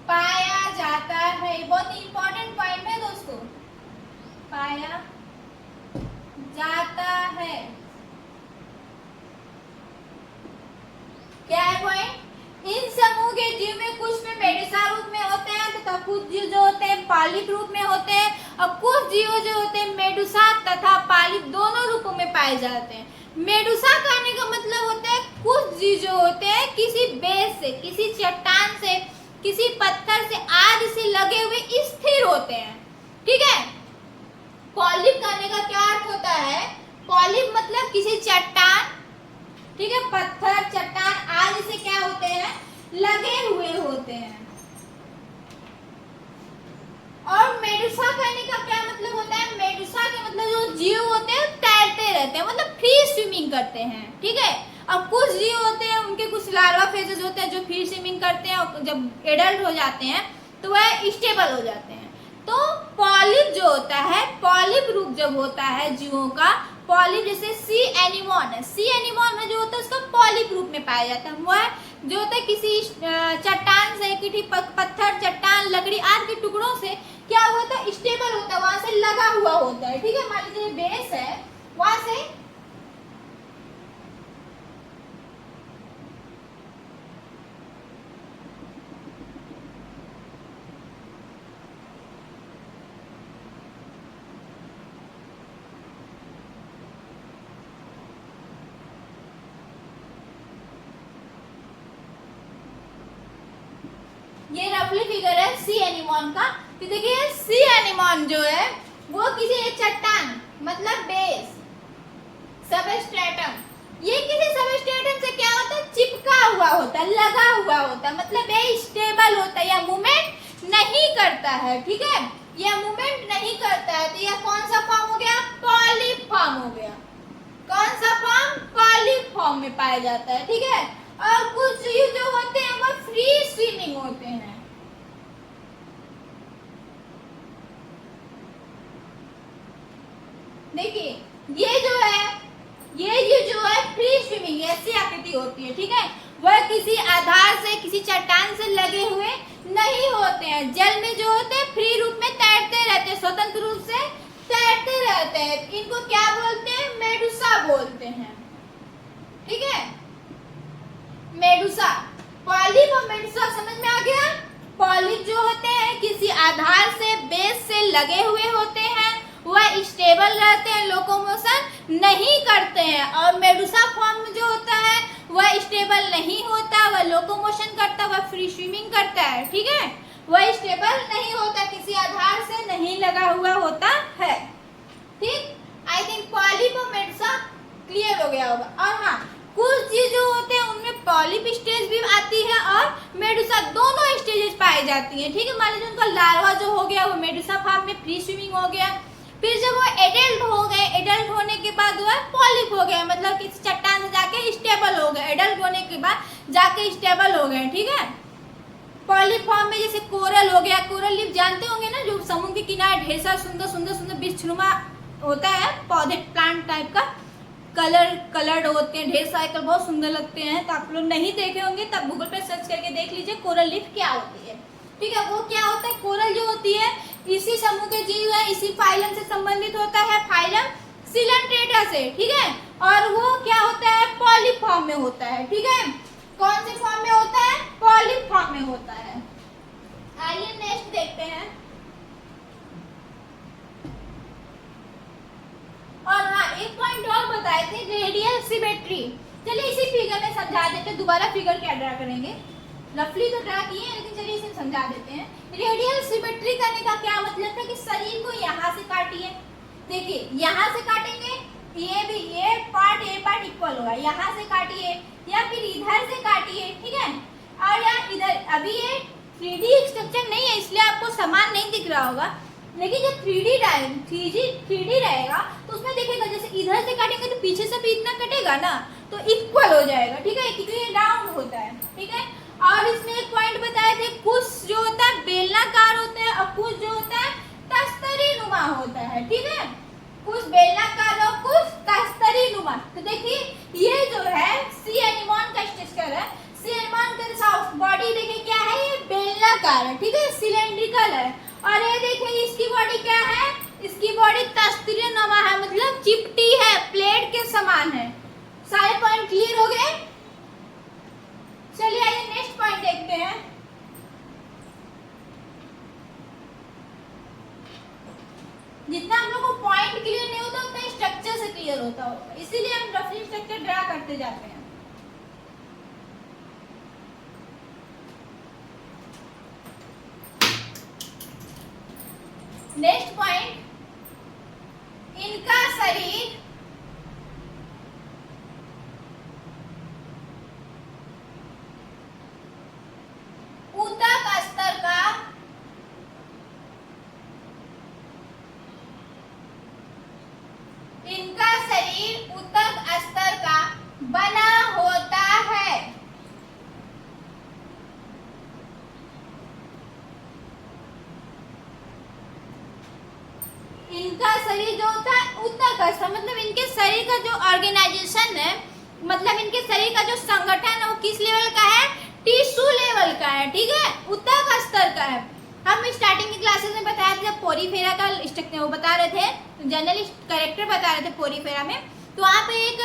पाया जाता है। बहुत इंपॉर्टेंट पॉइंट है दोस्तों, पाया जाता है। क्या है पॉइंट? इन समूह के जीव में कुछ में मेडुसा रूप में होते हैं तथा कुछ जीव जो होते हैं पॉलिप रूप में होते हैं, और कुछ जीव जो होते हैं मेडुसा तथा पॉलिप दोनों रूपों में पाए जाते हैं। मेडुसा कहने का मतलब होता है कुछ जीव जो होते हैं किसी बेस से, किसी चट्टान से, किसी पत्थर से आदि से लगे हुए स्थिर होते हैं। ठीक है। पॉलिप कहने का क्या अर्थ होता है? पॉलिप मतलब किसी चट्टान, ठीक है, पत्थर, चट्टान आदि से क्या होते हैं? लगे हुए होते हैं। और मेडुसा कहने का क्या मतलब होता है? मेडुसा के मतलब जो जीव होते हैं तैरते रहते हैं, मतलब फ्री स्विमिंग करते हैं। ठीक है। अब कुछ जीव होते हैं उनके कुछ लार्वा फेजेस होते हैं जो फ्री स्विमिंग करते हैं, और जब एडल्ट हो जाते हैं तो वह स्टेबल हो जाते हैं। तो पॉलिप जो होता है, पॉलिप रूप जब होता है जीवों का, पॉलिप जैसे सी एनिमोन है, सी एनिमोन में जो होता है उसका पॉलिप रूप में पाया जाता है। वह जो होता है किसी चट्टान से, किसी पत्थर, चट्टान, लकड़ी आदि के टुकड़ों से क्या होता है? स्टेबल होता है, वहां से लगा हुआ होता है। ठीक है। मान लीजिए बेस है, वहां से ये रफली फिगर है सी एनिमोन का। तो देखिए सी एनिमोन जो है वो किसी चट्टान मतलब बेस, सबस्ट्रेटम, ये किसी सबस्ट्रेटम से क्या होता है? चिपका हुआ होता है, लगा हुआ होता है, मतलब ये स्टेबल होता है, या मूवमेंट नहीं करता है। ठीक है। यह मूवमेंट नहीं करता है, तो यह कौन सा फॉर्म हो गया? पॉलिप फॉर्म हो गया। कौन सा फॉर्म? पॉलिप फॉर्म में पाया जाता है। ठीक है। और कुछ जीव जो होते हैं वो फ्री स्विमिंग होते हैं। देखिए ये जो है फ्री स्विमिंग ऐसी आकृति होती है। ठीक है। वह किसी आधार से, किसी चट्टान से लगे हुए नहीं होते हैं। जल में जो होते हैं फ्री रूप में तैरते रहते हैं, स्वतंत्र रूप से तैरते रहते हैं। इनको क्या बोलते हैं? मेडुसा बोलते हैं। ठीक है। मेडुसा, पॉलिप और मेडुसा समझ में आ गया? पॉलिप जो होते हैं किसी आधार से, बेस से लगे हुए होते हैं, वह स्टेबल रहते हैं, लोकोमोशन नहीं करते हैं। और मेडुसा फॉर्म में जो होता है वह स्टेबल नहीं होता, वह लोकोमोशन करता, वह फ्री स्विमिंग करता है। ठीक है। वह स्टेबल नहीं होता, किसी आधार से नहीं लगा हुआ होता है। ठीक। आई थिंक पॉलिप और मेडुसा क्लियर हो गया होगा। और हाँ, कुछ चीज जो होते हैं उनमें पॉलिप स्टेज भी आती है और मेडुसा, दोनों स्टेजेस पाई जाती हैं। ठीक है। मान लीजिए उनका लार्वा जो हो गया वो मेडुसा फॉर्म में फ्री स्विमिंग हो गया, फिर जब वो एडल्ट हो गए, एडल्ट होने के बाद वह पॉलिप हो गए, मतलब किसी चट्टान से जाके स्टेबल हो गए, एडल्ट होने के बाद जाके स्टेबल हो गए। ठीक है। पॉलिप फॉर्म में जैसे कोरल हो गया, कोरल लीफ जानते होंगे ना, जो समुद्र के किनारे ढेर सारा सुंदर सुंदर सुंदर वृक्षनुमा होता है, पौधे, प्लांट टाइप का, कलर्ड होते हैं, ढेर सारे, बहुत सुंदर लगते हैं। तो आप लोग नहीं देखे होंगे तब गूगल पे सर्च करके देख लीजिए कोरल लीफ क्या होती है। ठीक है। वो क्या होता है? कोरल जो होती है इसी समूह के जीव है, इसी फाइलम से संबंधित होता है, फाइलम सिलेंट्रेटा से। ठीक है। और वो क्या होता है? पॉलिप फॉर्म में होता है। ठीक है। कौन से फॉर्म में होता है? पॉलिप फॉर्म में होता है। आइए नेक्स्ट देखते हैं। और हाँ, एक पॉइंट और बताए थे, रेडियल सिमेट्री। चलिए इसी फिगर में समझा देते हैं। दोबारा फिगर क्या ड्रा करेंगे, रफली तो ड्रा किए हैं, लेकिन चलिए इसे समझा देते हैं। रेडियल सिमेट्री करने का क्या मतलब है कि शरीर को यहाँ से काटिए। देखिए यहाँ से काटेंगे, ये पार्ट इक्वल होगा, यहाँ से काटिए या फिर इधर से काटिए। ठीक है। और या इधर, अभी ये 3D स्ट्रक्चर नहीं है इसलिए आपको समान नहीं दिख रहा होगा, लेकिन जब 3D रहेगा तो उसमें देखिएगा जैसे इधर से काटेंगे तो पीछे से भी इतना कटेगा ना, तो इक्वल हो जाएगा, ठीक है, क्योंकि ये राउंड होता है, ठीक है। और इसमें एक पॉइंट बताए थे, कुछ जो होता है बेलनाकार होता है और कुछ जो होता है तस्तरी नुमा होता है, ठीक है, कुछ बेलनाकार और कुछ तस्तरी नुमा। तो देखिए ये जो है सी एनिमॉन का स्ट्रक्चर है, सी एनिमॉन का बॉडी देखिए क्या है, ये बेलनाकार है, ठीक है, सिलेंड्रिकल है। और ये देखिए इसकी बॉडी क्या है, इसकी बॉडी तस्तरी नुमा है, मतलब चिपटी है, प्लेट के समान है। सारे पॉइंट क्लियर हो गए? चलिए आइए नेक्स्ट पॉइंट देखते हैं। जितना हम लोग को पॉइंट क्लियर नहीं होता उतना स्ट्रक्चर से क्लियर होता होगा, इसीलिए हम रफली स्ट्रक्चर ड्रा करते जाते हैं। नेक्स्ट पॉइंट, इनका शरीर ऊतक स्तर का बना होता है। इनका शरीर जो होता है ऊतक स्तर, मतलब इनके शरीर का जो ऑर्गेनाइजेशन है, मतलब इनके शरीर का जो संगठन है वो किस लेवल का है, टिश्यू लेवल का है, ठीक है, ऊतक स्तर का है। हम स्टार्टिंग की क्लासेस में बताया था, जब पोरीफेरा का स्ट्रक्चर वो बता रहे थे, जनरल कैरेक्टर बता रहे थे पोरीफेरा में, तो वहाँ पे एक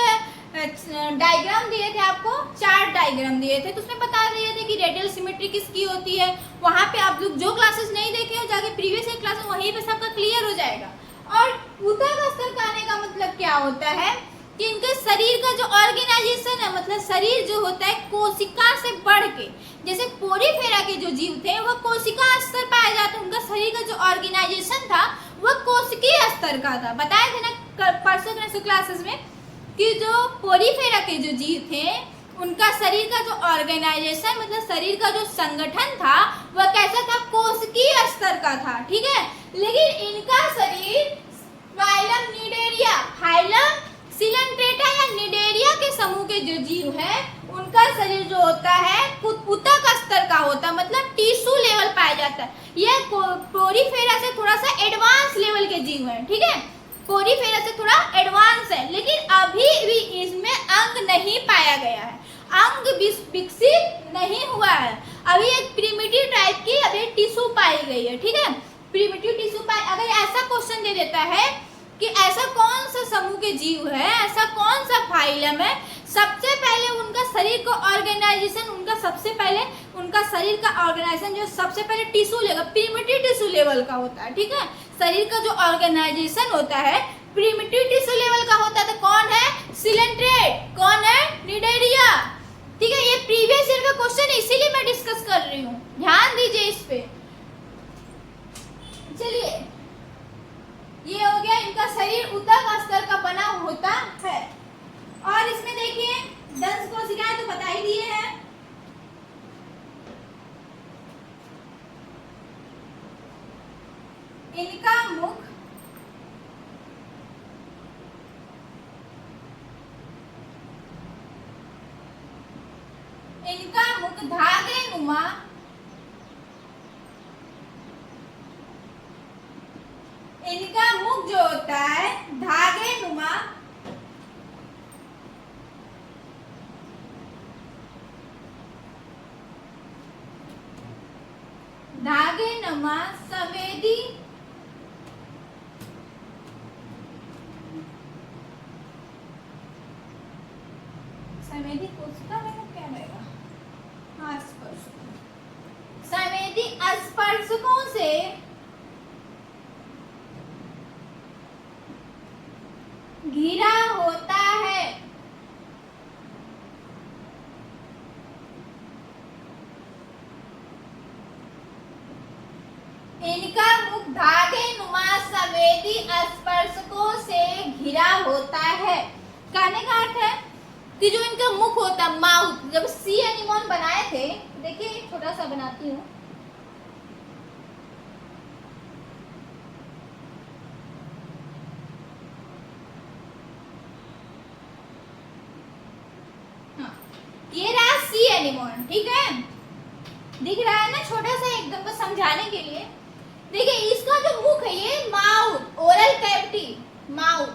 डायग्राम दिए थे आपको, 4 डायग्राम दिए थे, तो उसमें बता दिए थे कि रेडियल सिमेट्री किसकी होती है। वहाँ पे आप लोग जो क्लासेस नहीं देखे हो जाके प्रीवियस ईयर क्लासेस वहीं पे सबका क्लियर हो जाएगा। और ऊतक स्तर का आने का मतलब क्या होता है कि इनके शरीर का जो ऑर्गेनाइजेशन है, मतलब शरीर जो होता है कोशिका से बढ़ के, जैसे पोरीफेरा के जो जीव थे वह कोशिका स्तर पाए जाते, उनका शरीर का जो ऑर्गेनाइजेशन था वह कोशिकीय स्तर का था। बताए थे ना परसों क्लासेस में कि जो पोरीफेरा के जो जीव थे उनका शरीर का जो ऑर्गेनाइजेशन, मतलब शरीर का जो संगठन था वह कैसा था, कोशिकीय स्तर का था, ठीक है। लेकिन इनका शरीर फाइलम निडेरिया, फाइलम सिलेंट्रेटा या निडेरिया के समूह के जो जीव है उनका शरीर जो होता है ऊतक स्तर का होता है, मतलब टिश्यू लेवल पाया जाता है। यह पोरीफेरा से थोड़ा सा एडवांस लेवल के जीव है, ठीक है, पोरीफेरा से थोड़ा एडवांस है, लेकिन अभी भी इसमें अंग नहीं पाया गया है, अंग विकसित नहीं हुआ है, अभी एक प्रिमिटिव टाइप की अभी टिश्यू पाई गई है, ठीक है, प्रिमिटिव टिश्यू पाई। अगर ऐसा क्वेश्चन दे देता है कि ऐसा कौन सा समूह के जीव है, ऐसा कौन सा फाइलम है, सबसे पहले उनका शरीर का ऑर्गेनाइजेशन, उनका शरीर का ऑर्गेनाइजेशन जो सबसे पहले tissue level, primitive tissue level का होता है, ठीक है, शरीर का जो ऑर्गेनाइजेशन होता है प्रिमिटिव टिश्यू लेवल का होता है। तो कौन है, सिलेंट्रेट, कौन है, निडेरिया, ठीक है, ये प्रीवियस ईयर का क्वेश्चन है इसीलिए मैं डिस्कस कर रही हूँ, ध्यान दीजिए इस पे। चलिए ये हो गया, इनका शरीर ऊतक स्तर का बना होता है। और इसमें देखिए दंत कोशिकाएं तो बता ही दिए हैं, इनका मुख धागे नुमा, इनका मुख जो होता है धागे नुमा संवेदी कोशिका में क्या रहेगा, हाँ संवेदी स्पर्शकों से घिरा होता है। इनका मुख धागे नुमा संवेदी स्पर्शकों से घिरा होता है। कहने का अर्थ है कि जो इनका मुख होता है, माउथ, जब सी एनिमॉन बनाए थे, देखिए छोटा सा बनाती हूँ, एनिमोन, ठीक है, दिख रहा है ना, छोटा सा एकदम को समझाने के लिए। देखिए इसका जो मुख है ये माउथ, ओरल कैविटी, माउथ,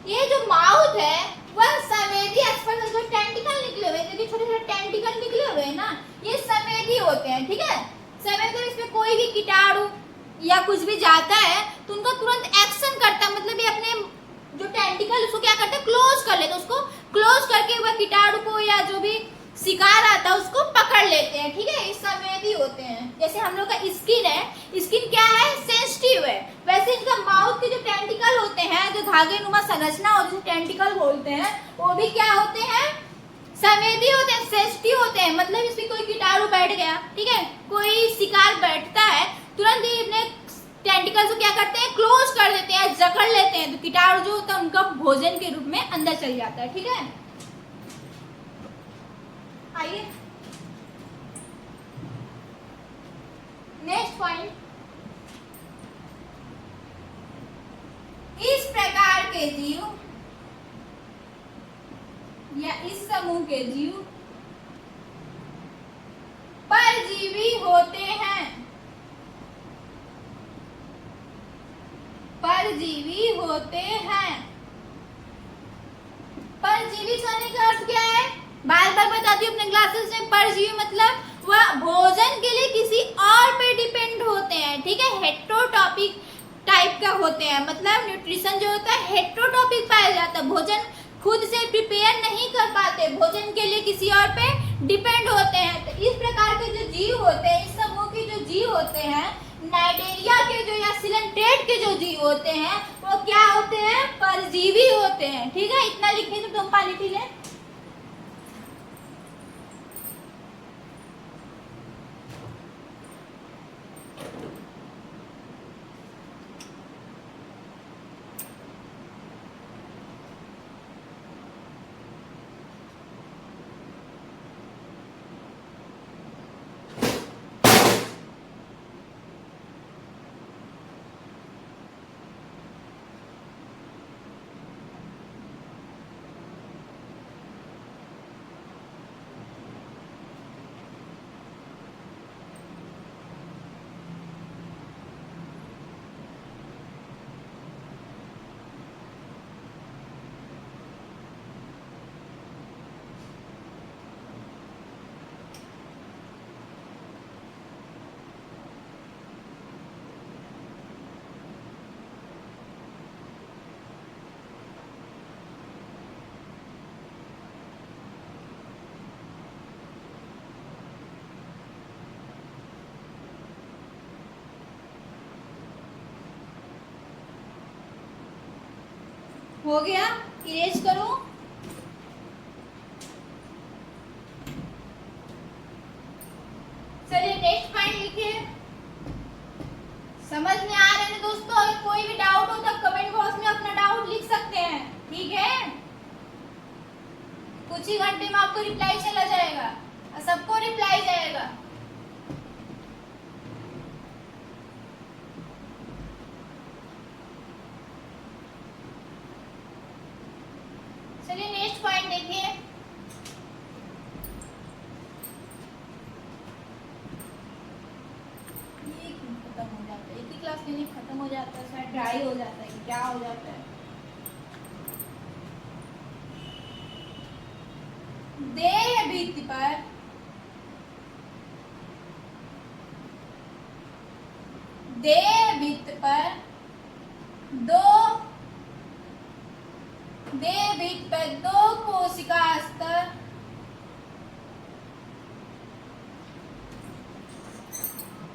ये जो माउथ है वह संवेदी स्पर्श, जो टेंटिकल निकले हुए, देखिए छोटे छोटे टेंटिकल निकले हुए हैं ना, ये संवेदी होते हैं, ठीक है। संवेदी, इसमें कोई भी कीटाणु या कुछ भी जाता है तो उनका तुरंत एक्शन करता है, मतलब ये अपने जो टेंटिकल उसको क्या करते हैं, क्लोज कर लेते हैं, उसको क्लोज करके वह कीटाणु को या जो भी शिकार आता है उसको पकड़ लेते हैं, ठीक है। इस संवेदी होते हैं। जैसे हम लोग का स्किन है, स्किन क्या है, सेंसिटिव है, वैसे इनका माउथ के जो टेंटिकल होते हैं, जो धागे नुमा संरचना और जो टेंटिकल बोलते हैं, वो भी क्या होते हैं, संवेदी होते हैं, सेंसिटिव होते हैं। मतलब इसमें कोई कीटाणु बैठ गया, ठीक है, कोई शिकार बैठता है, तुरंत ही अपने टेंटिकल को क्या करते हैं, क्लोज कर देते हैं, जकड़ लेते हैं, तो कीटाणु जो होता है उनका भोजन के रूप में अंदर चल जाता है, ठीक है। आइए नेक्स्ट पॉइंट, इस प्रकार के जीव या इस समूह के जीव परजीवी होते हैं, परजीवी होते हैं। परजीवी होने का अर्थ क्या है, बार बार बताती हूँ अपने क्लासेस में, परजीवी मतलब वह भोजन के लिए किसी और पे डिपेंड होते हैं, ठीक है, हेट्रोटॉपिक टाइप का होते हैं, मतलब न्यूट्रिशन जो होता है हेट्रोटॉपिक पाया जाता है, भोजन खुद से प्रिपेयर नहीं कर पाते, भोजन के लिए किसी और पे डिपेंड होते हैं। तो इस प्रकार के जो जीव होते हैं, इस समूह के जो जीव होते हैं, नाइडेरिया के जो या सिलेंट्रेट के जो जीव होते हैं, वो क्या होते हैं, परजीवी होते हैं, ठीक है। इतना लिखे तो तुम पानी पी ले। हो गया, इरेज करो। चलिए नेक्स्ट पॉइंट लिखिए। समझ में आ रहे हैं दोस्तों? अगर कोई भी डाउट हो तो कमेंट बॉक्स में अपना डाउट लिख सकते हैं, ठीक है। कुछ ही घंटे में आपको रिप्लाई चला जाएगा और सबको रिप्लाई जाएगा। चलिए नेक्स्ट पॉइंट देखिए। खत्म हो जाता है, एक ही क्लास के लिए खत्म हो जाता है, शायद ड्राई हो जाता है, क्या हो जाता है। देह भित्ति पर दो कोशिका स्तर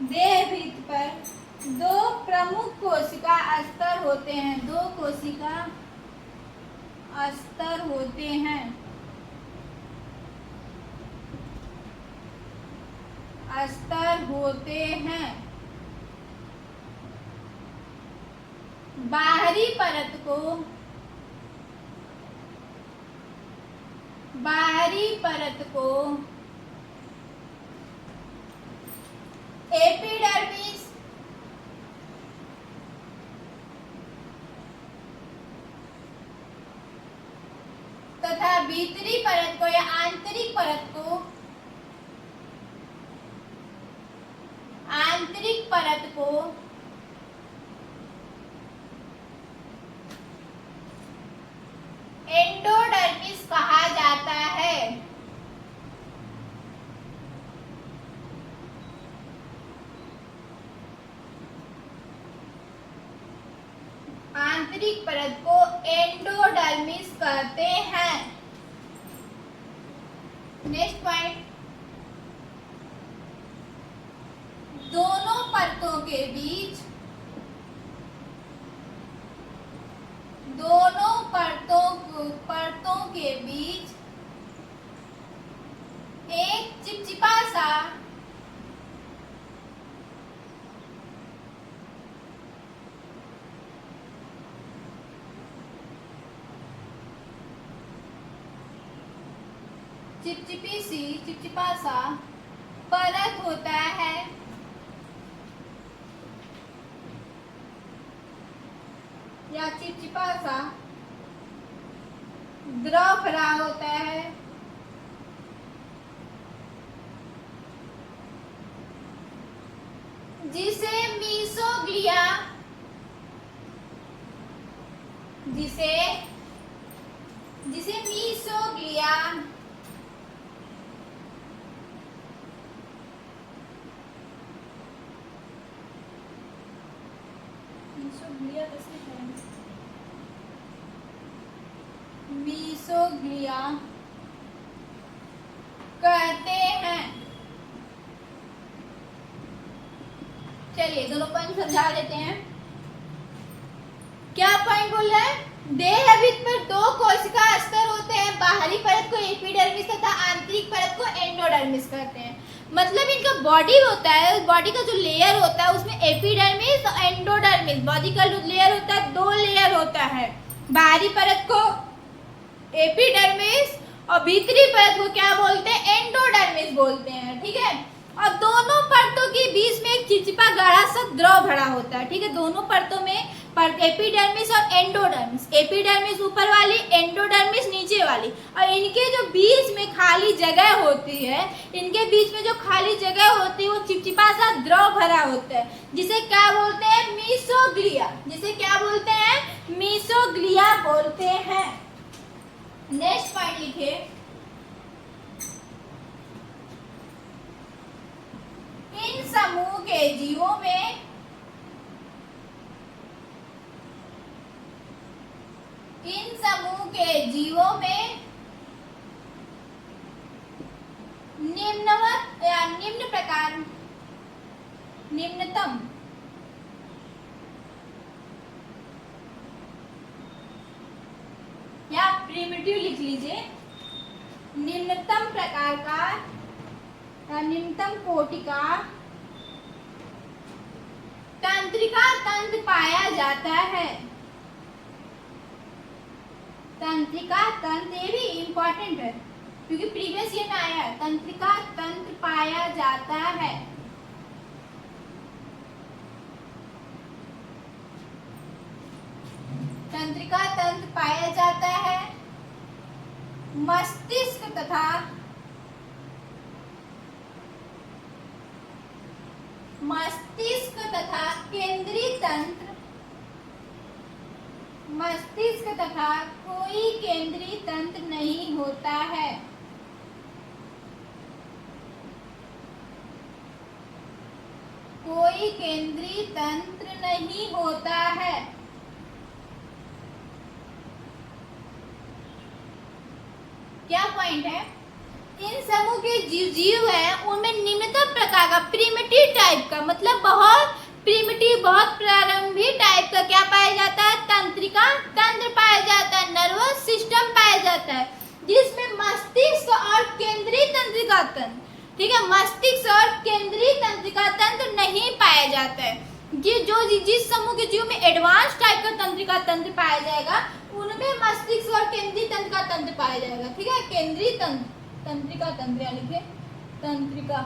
देह भित्ति पर दो प्रमुख कोशिका स्तर होते हैं, दो कोशिका स्तर होते हैं, स्तर होते हैं। बाहरी परत को एपिडर्मिस तथा भीतरी परत को या आंतरिक परत को, आंतरिक परत को एंडोडर्मिस कहा जाता है। आंतरिक परत को एंडोडर्मिस कहते हैं। नेक्स्ट पॉइंट, दोनों परतों के बीच, दोनों परतों के बीच एक चिपचिपा सा चिपचिपा सा परत होता है, या चिपचिपा सा द्रव भरा होता है, जिसे मीसोग्लिया, जिसे मीसोग्लिया मीसोग्लिया कहते हैं। चलिए दोनों पॉइंट समझा देते हैं। क्या पॉइंट बोल रहा है? देहभित पर दो कोशिका स्तर होते हैं, बाहरी परत को एपिडर्मिस तथा आंतरिक परत को एंडोडर्मिस कहते हैं। मतलब इनका बॉडी होता है, बॉडी का जो लेयर होता है उसमें एपिडर्मिस और एंडोडर्मिस, बॉडी का जो लेयर होता है दो लेयर होता है, बाहरी परत को एपिडर्मिस और भीतरी परत को क्या बोलते हैं? एंडोडर्मिस बोलते हैं। ठीक है, और दोनों परतों के बीच में एक चिपचिपा गाढ़ा सा द्रव भरा होता है। ठीक है, दोनों परतों में एपिडर्मिस और एंडोडर्मिस, एपिडर्मिस ऊपर वाली, एंडोडर्मिस नीचे वाली, और इनके जो बीच में खाली जगह होती है, इनके बीच में जो खाली जगह होती है वो चिपचिपा सा द्रव भरा होता है, जिसे क्या बोलते हैं? मीसोग्लिया। जिसे क्या बोलते हैं? मीसोग्लिया बोलते हैं। नेक्स्ट पॉइंट लिखिए, इन समूह के जीवों में निम्नवत या निम्न प्रकार, निम्नतम या प्रिमिटिव लिख लीजिए, निम्नतम प्रकार का या निम्नतम कोटि का तंत्रिका तंत्र पाया जाता है। तंत्रिका तंत्र, ये भी इंपॉर्टेंट है क्योंकि प्रीवियस ईयर में आया है। तंत्रिका तंत्र पाया जाता है। तंत्रिका तंत्र पाया जाता है मस्तिष्क तथा केंद्रीय तंत्र, मस्तिष्क तथा कोई केंद्रीय तंत्र नहीं होता है। कोई केंद्रीय तंत्र नहीं होता है। क्या पॉइंट है? इन समूह के जीव हैं उनमें निम्नतम प्रकार का प्रिमिटिव टाइप का, मतलब बहुत प्रिमिटिव, बहुत प्रारंभिक टाइप का क्या पाया जाता है? तंत्रिका तंत्र पाया जाता है, नर्वस सिस्टम पाया जाता है, जिसमें मस्तिष्क और केंद्रीय तंत्रिका तंत्र, ठीक है, मस्तिष्क और केंद्रीय तंत्रिका तंत्र नहीं पाया जाता है। जिस समूह के जीव में एडवांस टाइप का तंत्रिका तंत्र पाया जाएगा उनमें मस्तिष्क और केंद्रीय तंत्रिका तंत्र पाया जाएगा। ठीक है, केंद्रीय तंत्रिका तंत्र लिखे, तंत्रिका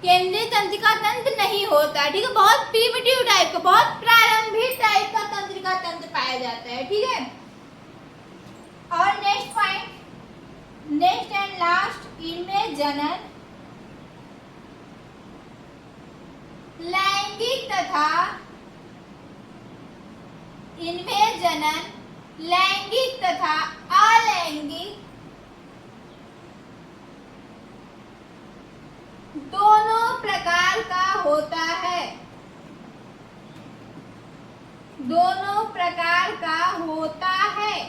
केंद्रीय तंत्रिका तंत्र नहीं होता। ठीक है, बहुत प्रिमिटिव टाइप का, बहुत प्रारंभिक टाइप का तंत्रिका तंत्र पाया जाता है। ठीक है, और next point, next and last, इनमें जनन, लैंगिक तथा, इनमें जनन लैंगिक तथा अलैंगिक दोनों प्रकार का होता है, दोनों प्रकार का होता है।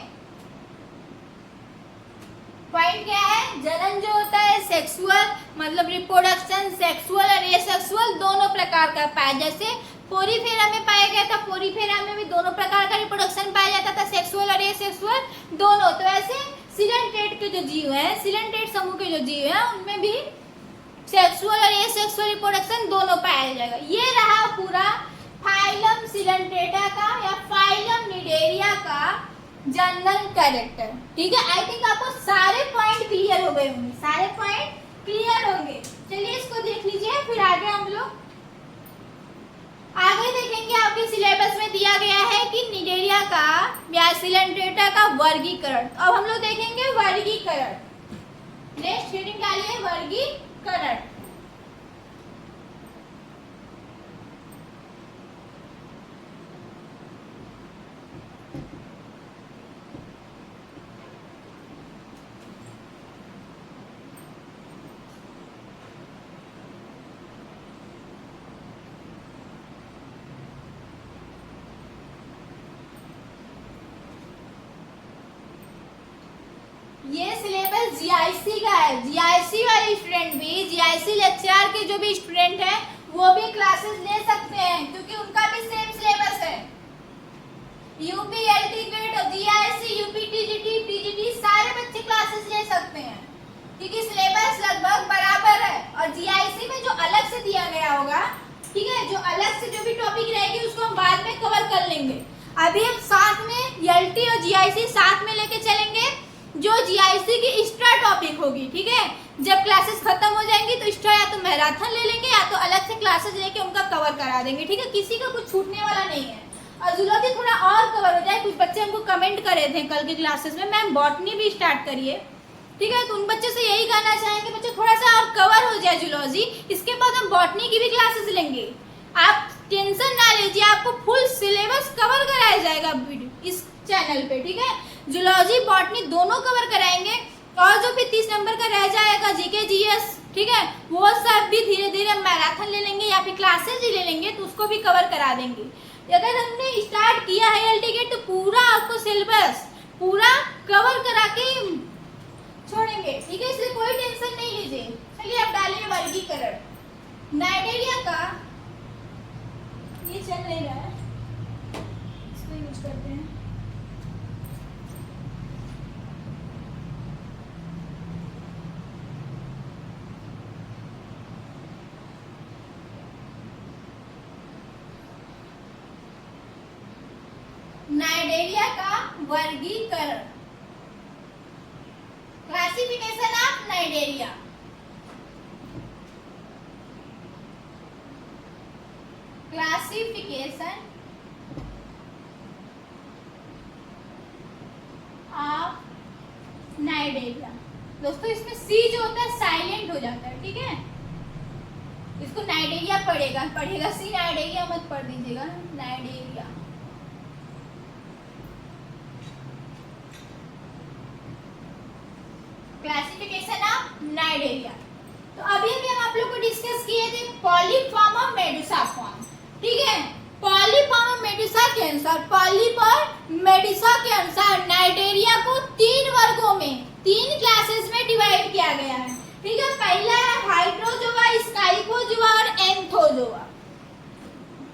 पॉइंट क्या है, जनन जो होता है सेक्सुअल मतलब रिप्रोडक्शन, सेक्सुअल और एसेक्सुअल दोनों प्रकार का पाया, जैसे पोरीफेरा में पाया गया था, पोरीफेरा में भी दोनों प्रकार का रिप्रोडक्शन पाया जाता था, सेक्सुअल और एसेक्सुअल दोनों। तो ऐसे सिलेंट्रेट के जो जीव हैं, सिलेंट्रेट समूह के जो जीव हैं उनमें भी सेक्सुअल और एसेक्सुअल रिप्रोडक्शन दोनों पाया जाएगा। ये रहा पूरा फाइलम सिलेंट्रेटा का या फाइलम निडेरिया का जनरल कैरेक्टर। ठीक है, आई थिंक आपको सारे पॉइंट क्लियर हो गए होंगे, सारे पॉइंट क्लियर होंगे। चलिए इसको देख लीजिए, फिर आगे हम लोग आगे देखेंगे। आपके सिलेबस में दिया गया है कि निडेरिया का या सिलेंट्रेटा का वर्गीकरण। अब हम लोग देखेंगे वर्गीकरण। नेक्स्ट हेडिंग डालिए वर्गीकरण। ये सिलेबस जीआईसी का है, जीआईसी वाले स्टूडेंट भी, जीआईसी लेक्चर के जो भी स्टूडेंट हैं वो भी क्लासेस ले सकते हैं क्योंकि उनका भी सेम सिलेबस है। यूपी एलटी ग्रेड और जीआईसी, यूपी टीजीटी, पीजीटी सारे बच्चे क्लासेस ले सकते हैं क्योंकि सिलेबस लगभग बराबर है। और जीआईसी में जो अलग से दिया गया होगा, ठीक है, जो अलग से जो भी टॉपिक रहेगी उसको हम बाद में कवर कर लेंगे। अभी हम साथ में एलटी और जीआईसी साथ में लेके चलेंगे। जो जीआईसी की एक्स्ट्रा टॉपिक होगी, ठीक है, जब क्लासेस खत्म हो जाएंगी तो एक्स्ट्रा या तो मैराथन ले लेंगे या तो अलग से क्लासेस लेके उनका कवर करा देंगे। ठीक है, किसी का कुछ छूटने वाला नहीं है। और जूलॉजी थोड़ा और कवर हो जाए। कुछ बच्चे हमको कमेंट करे थे कल के क्लासेस में, मैम बॉटनी भी स्टार्ट करिए। ठीक है, तो उन बच्चों से यही कहना चाहेंगे बच्चे थोड़ा सा और कवर हो जाए जूलॉजी, इसके बाद हम बॉटनी की भी क्लासेस लेंगे। आप टेंशन ना लीजिए, आपको फुल सिलेबस कवर कराया जाएगा इस चैनल पे। ठीक है, जूलॉजी बॉटनी दोनों कवर कराएंगे और जो भी 30 नंबर का रह जाएगा जीके जीएस, ठीक है, वो सब भी धीरे धीरे मैराथन ले लेंगे या फिर क्लासेस ही ले लेंगे तो उसको भी कवर करा देंगे। अगर हमने स्टार्ट किया है एल टिकट तो पूरा आपको सिलेबस पूरा कवर करा के छोड़ेंगे। ठीक है, इसलिए कोई टेंशन नहीं लीजिए। चलिए अब डालिए वर्गीकरण। नाइडेरिया का ये चल नहीं रहा है, इसको यूज करते हैं। नाइडेरिया का वर्गीकरण, classification of Cnidaria. Classification of Cnidaria. दोस्तों इसमें सी जो होता है साइलेंट हो जाता है। ठीक है, इसको नाइडेरिया पढ़ेगा सी, नाइडेरिया मत पढ़ दीजिएगा, नाइडेरिया। Classification of Cnidaria. तो अभी हम आप लोग को डिस्कस किए थे पॉलीफॉर्म और मेडुसा फॉर्म। ठीक है, पॉलीफॉर्म और मेडुसा के अनुसार, पॉलीप और मेडुसा के अनुसार नाइडेरिया को 3 वर्गों में, 3 क्लासेस में डिवाइड किया गया है। ठीक है, पहला है हाइड्रोजोआ, स्काइपोजोआ और एंथोजोआ।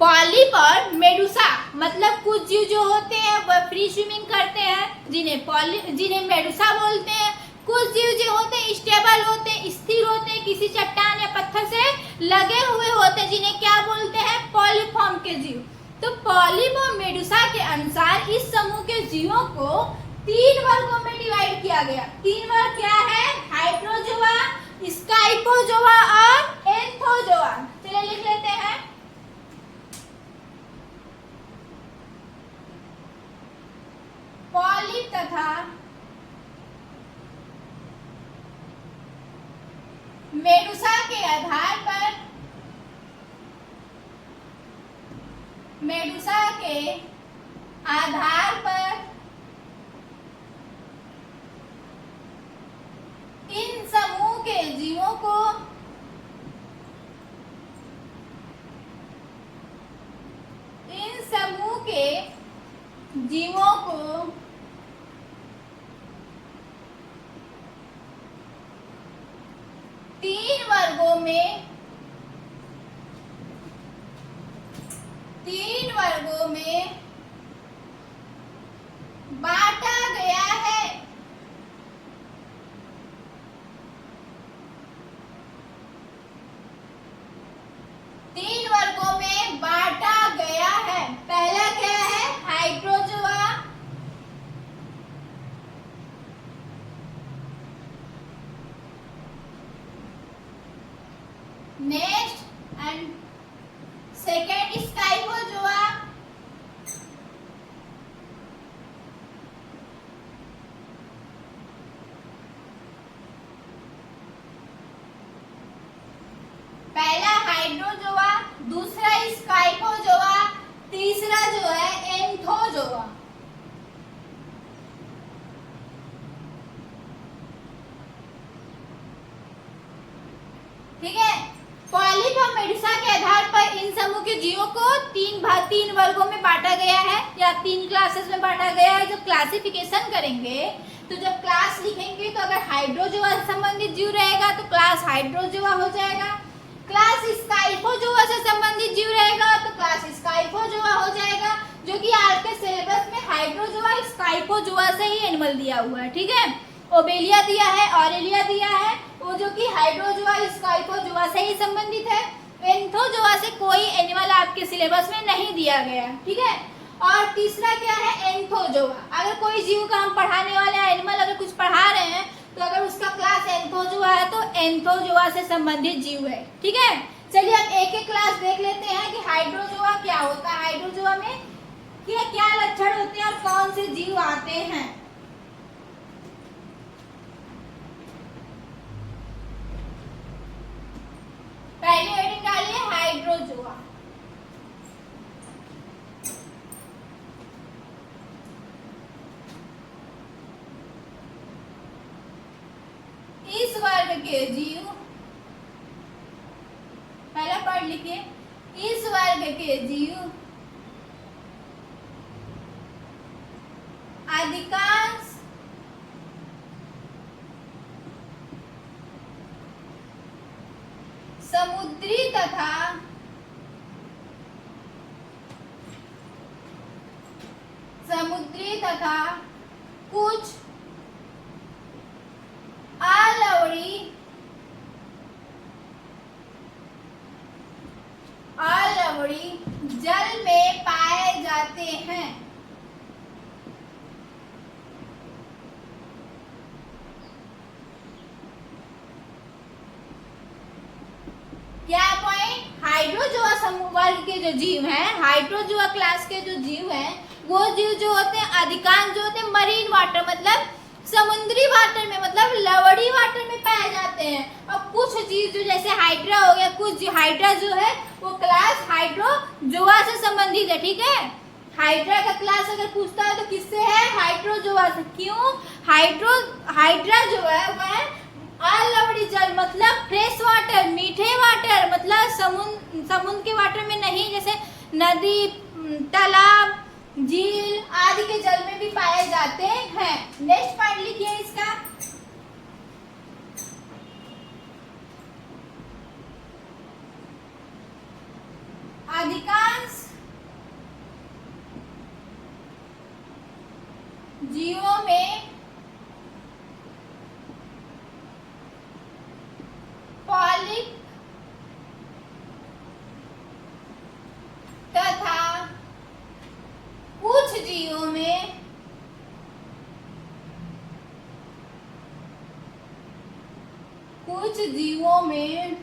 पॉलीप और मेडुसा मतलब कुछ जीव जो होते हैं वह फ्री स्विमिंग करते हैं, जिन्हें मेडुसा बोलते हैं। कुछ जीव जो होते हैं स्टेबल होते हैं, स्थिर होते हैं, किसी चट्टान या पत्थर से लगे हुए होते हैं, जिन्हें क्या बोलते हैं, पॉलीफॉर्म के जीव। तो पॉलीप और मेडुसा के अनुसार इस समूह के जीवों को 3 वर्गों में डिवाइड किया गया। 3 वर्ग क्या है, हाइड्रोजोआ, स्काइपोजोआ और एंथोजोआ। चलिए लिख लेते हैं। पॉलीप तथा मेडुसा के आधार पर, मेडुसा के आधार पर इन समूह के जीवों को जीवों को तीन वर्गों में बांटा गया है। तीन वर्गों में बांटा गया है। पहला क्या है? हाइड्रोजोआ, नेक्स्ट एंड सेकेंड स्काइपोजोआ, पहला हाइड्रोजोआ, दूसरा स्काइपोजोआ, तीसरा जो है एंथोजोआ। ठीक है, पॉलिप और मेडुसा के आधार पर इन समूह के जीवों को तीन वर्गों में बांटा गया है या तीन क्लासेस में बांटा गया है। जब क्लासिफिकेशन करेंगे तो जब क्लास लिखेंगे तो अगर हाइड्रोजोआ से संबंधित जीव रहेगा तो क्लास हाइड्रोजोआ हो जाएगा, क्लास स्काइपोजोआ से संबंधित जीव रहेगा तो क्लास स्काइपोजोआ हो जाएगा, जो कि आपके सिलेबस में हाइड्रोजोआ स्काइपोजोआ से ही एनिमल दिया हुआ है। ठीक है, ओबेलिया दिया है, ऑरेलिया दिया है, वो जो कि हाइड्रोजोआ स्काइपोजोआ से ही संबंधित है। एंथोजोआ से कोई एनिमल आपके सिलेबस में नहीं दिया गया। ठीक है, और तीसरा क्या है? एंथोजोआ। अगर कोई जीव का हम पढ़ाने वाले एनिमल अगर कुछ पढ़ा रहे हैं तो अगर उसका क्लास एंथोजोआ है तो एंथोजोआ से संबंधित जीव है। ठीक है, चलिए अब एक एक क्लास देख लेते हैं कि हाइड्रोजोआ क्या होता है, हाइड्रोजोआ में क्या लक्षण होते हैं और कौन से जीव आते हैं। पहली हेडिंग डालिए हाइड्रोजोआ। इस वर्ग के जीव, पहला पढ़ लिखिए, इस वर्ग के जीव अधिकांश समुद्री तथा कुछ अलवड़ी जल में पाए जाते हैं। क्या पॉइंट? हाइड्रोजोआ समूह वर्ग के जो जीव हैं, हाइड्रोजोआ क्लास के जो जीव हैं, वो जीव जो होते हैं अधिकांश जो होते हैं मरीन वाटर मतलब समुद्री वाटर में, मतलब लवड़ी वाटर में पाए जाते हैं। और कुछ जीव जो जैसे हाइड्रा हो गया, कुछ हाइड्रा जो है वो क्लास हाइड्रोजोआ से संबंधित है। ठीक है, हाइड्रा का क्लास अगर पूछता है तो किससे है? हाइड्रोजोआ से। क्यों? हाइड्रा जो है वह अलवड़ी जल मतलब फ्रेश वाटर, मीठे वाटर, मतलब समुद्र के वाटर में नहीं, जैसे नदी, तालाब, झील आदि के जल में भी पाए जाते हैं। नेक्स्ट पॉइंट लिखिए इसका, अधिकांश जीवों में पॉलिप तथा कुछ जीवों में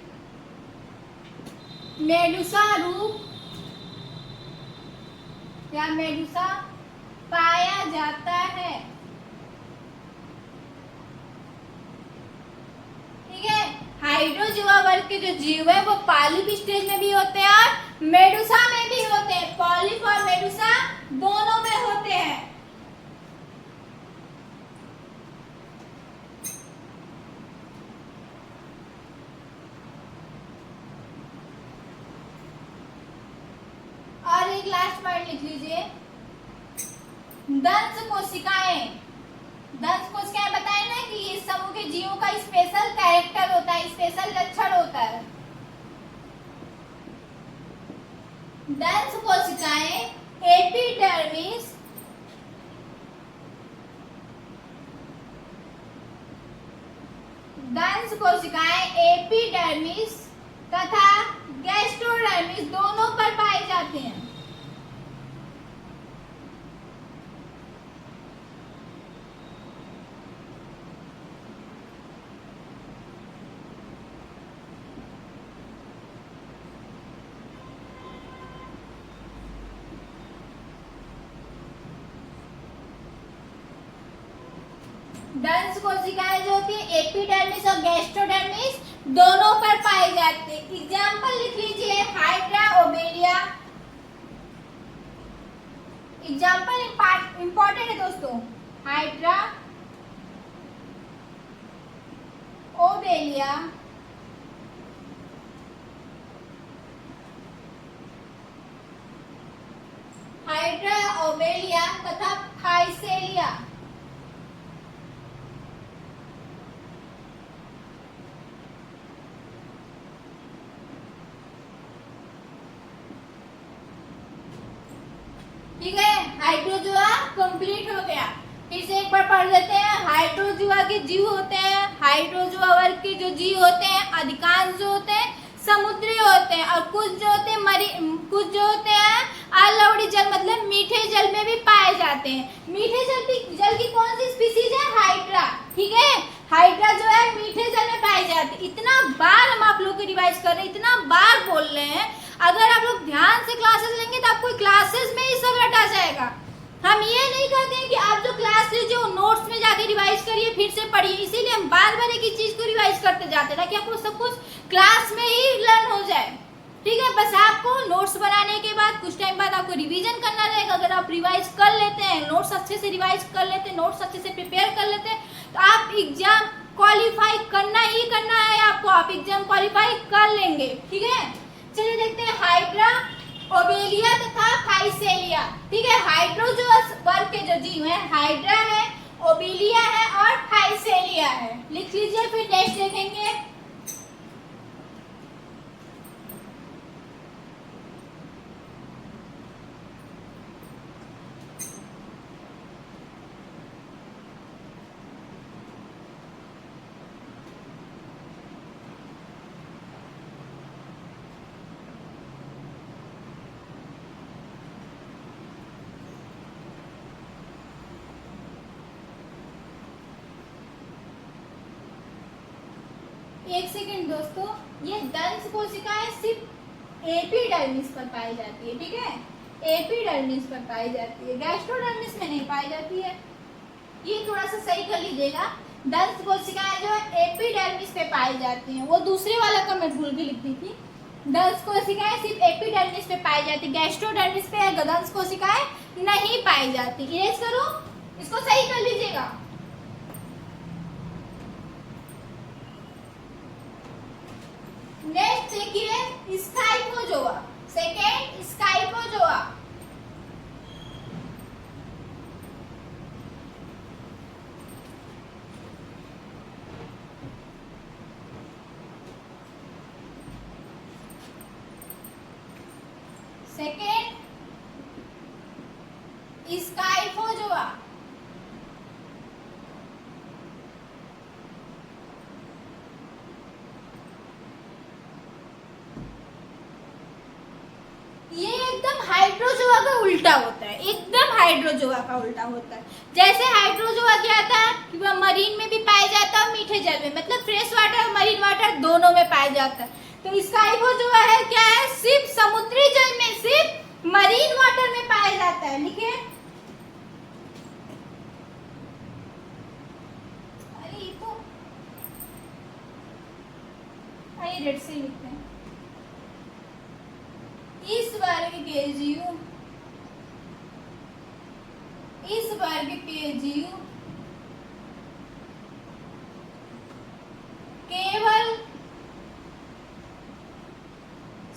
मेडुसा रूप या मेडुसा पाया जाता है। ठीक है, हाइड्रोजुआ वर्ग के जो जीव है वो पॉलिप स्टेज में भी होते हैं और मेडुसा में भी होते हैं। पॉलिप और मेडुसा दोनों में होते हैं। और एक लास्ट पॉइंट लिख लीजिए, दंश कोशिकाएं। दंश कोशिकाएं बताए ना कि इस समूह के जीवों का स्पेशल कैरेक्टर होता है, स्पेशल लक्षण होता है। दंश कोशिकाएं एपिडर्मिस दंश कोशिकाएं एपिडर्मिस तथा गैस्ट्रोडर्मिस दोनों पर पाए जाते हैं। दंश कोशिकाएं जो होती है एपिडर्मिस और गैस्ट्रोडर्मिस दोनों पर पाई जाती है। एग्जाम्पल लिख लीजिए, हाइड्रा ओबेलिया। एग्जाम्पल इंपॉर्टेंट है दोस्तों, हाइड्रा ओबेलिया, हाइड्रा ओबेलिया तथा फाइसेलिया। ठीक है, हाइड्रोजुआ कंप्लीट हो गया। फिर से एक बार पढ़ लेते हैं। हाइड्रोजुआ के जीव होते हैं, हाइड्रोजुआ वर्ग के जो जीव होते हैं अधिकांश जो होते हैं समुद्री होते हैं और कुछ जो होते हैं कुछ जो होते हैं अलवड़ी जल मतलब मीठे जल में भी पाए जाते हैं। मीठे जल की कौन सी स्पीसीज है? हाइड्रा। ठीक है, हाइड्रा जो है मीठे जल में पाई जाती है। इतना बार हम आप लोग को रिवाइज कर रहे हैं, इतना बार बोल रहे हैं, अगर आप लोग ध्यान से क्लासेस लेंगे तो आपको क्लासेस में ही सब रटा जाएगा। हम ये नहीं कहते हैं कि आप जो क्लास लीजिए वो नोट्स में जाके रिवाइज करिए फिर से पढ़िए, इसीलिए हम बार बार एक ही चीज को रिवाइज करते जाते हैं ताकि आपको सब कुछ क्लास में ही लर्न हो जाए। ठीक है, बस आपको नोट्स बनाने के बाद कुछ टाइम बाद आपको रिवीजन करना रहेगा। अगर आप रिवाइज कर लेते हैं, नोट्स अच्छे से रिवाइज कर लेते हैं, नोट्स अच्छे से प्रिपेयर कर लेते हैं, तो आप एग्जाम क्वालिफाई करना ही करना है आपको, आप एग्जाम क्वालिफाई कर लेंगे। ठीक है, चलिए देखते हैं हाइड्रा ओबेलिया तथा फाइसेलिया। ठीक है, हाइड्रोजुआ वर्ग के जो जीव है हाइड्रा है, ओबेलिया है और फाइसेलिया है। लिख लीजिए, फिर नेक्स्ट देखेंगे। एक सेकंड दोस्तों, ये दंश कोशिकाएं सिर्फ एपिडर्मिस पर पाई जाती है। ठीक है, एपिडर्मिस पर पाई जाती है, गैस्ट्रोडर्मिस में नहीं पाई जाती है। ये थोड़ा सा सही कर लीजिएगा। दंश कोशिकाएं जो है एपिडर्मिस पे पाई जाती हैं, वो दूसरे वाला का मैं भूल के लिख दी थी। दंश कोशिकाएं सिर्फ एपिडर्मिस पे पाई जाती, गैस्ट्रोडर्मिस पे दंश कोशिकाएं नहीं पाई जाती। इरेज करो, इसको सही कर लीजिएगा। नेक्स्ट देखिए स्काइपोजोआ। सेकेंड स्काइपोजोआ। सेकेंड स्काइपोजोआ। ये एकदम हाइड्रोजुआ का उल्टा होता है, एकदम हाइड्रोजुआ का उल्टा होता है। जैसे हाइड्रोजुआ क्या था कि वह मरीन में भी पाया जाता है, मीठे जल में, मतलब फ्रेश वाटर और मरीन वाटर दोनों में पाया जाता है। तो स्काइपोजोआ है क्या है? सिर्फ समुद्री जल में, सिर्फ मरीन वाटर में पाया जाता है। लिखिए, अरे ये तो आइए रेड से लिखते हैं। इस वर्ग के जीव, इस वर्ग के जीव केवल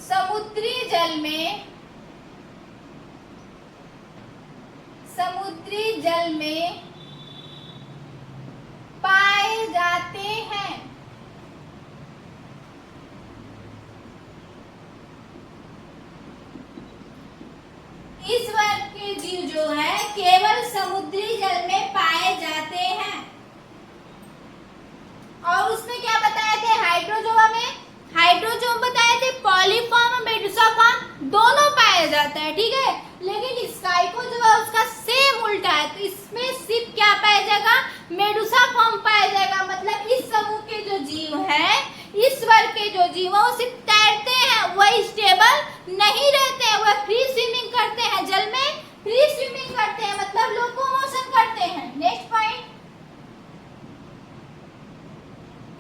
समुद्री जल में, समुद्री जल में पाए जाते हैं। इस वर्ग के जीव जो है केवल समुद्री जल में पाए जाते हैं। और उसमें क्या बताए थे, हाइड्रोजोआ में, हाइड्रोजोआ बताए थे, पॉलीफॉर्म और मेडुसाफॉर्म दोनों पाया जाता है, ठीक है। लेकिन स्काइको जो है उसका सेम उल्टा है, तो इसमें सिर्फ क्या पाया जाएगा, मेडुसाफॉर्म पाया जाएगा। मतलब इस समूह के जो जीव है, इस वर्ग के जो जीव है वो सिर्फ तैरते हैं, वह स्टेबल नहीं रहते हैं, वह फ्री स्विमिंग करते हैं, जल में फ्री स्विमिंग करते हैं, मतलब लोकोमोशन करते हैं। नेक्स्ट पॉइंट,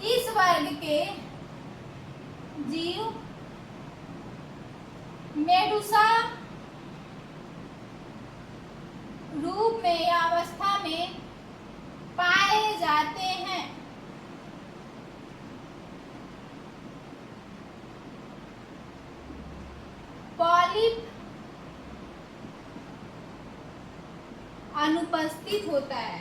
इस वर्ग के जीव मेडुसा रूप में या अवस्था में पाए जाते हैं। पॉलिप अनुपस्थित होता है।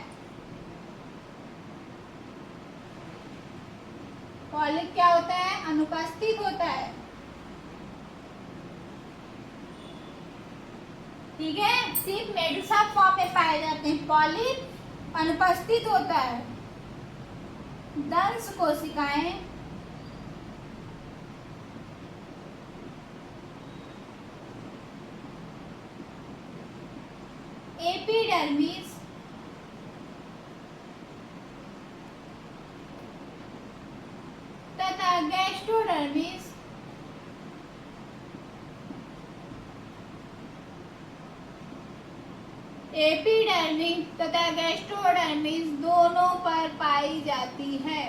पॉलिप क्या होता है, अनुपस्थित होता है, ठीक है। सिर्फ मेडुसा फॉर्म में पाए जाते हैं, पॉलिप अनुपस्थित होता है। दंश कोशिकाएं एपिडर्मिस तथा गैस्ट्रोडर्मिस एपिडर्मिस तथा गैस्ट्रोडर्मिस दोनों पर पाई जाती है।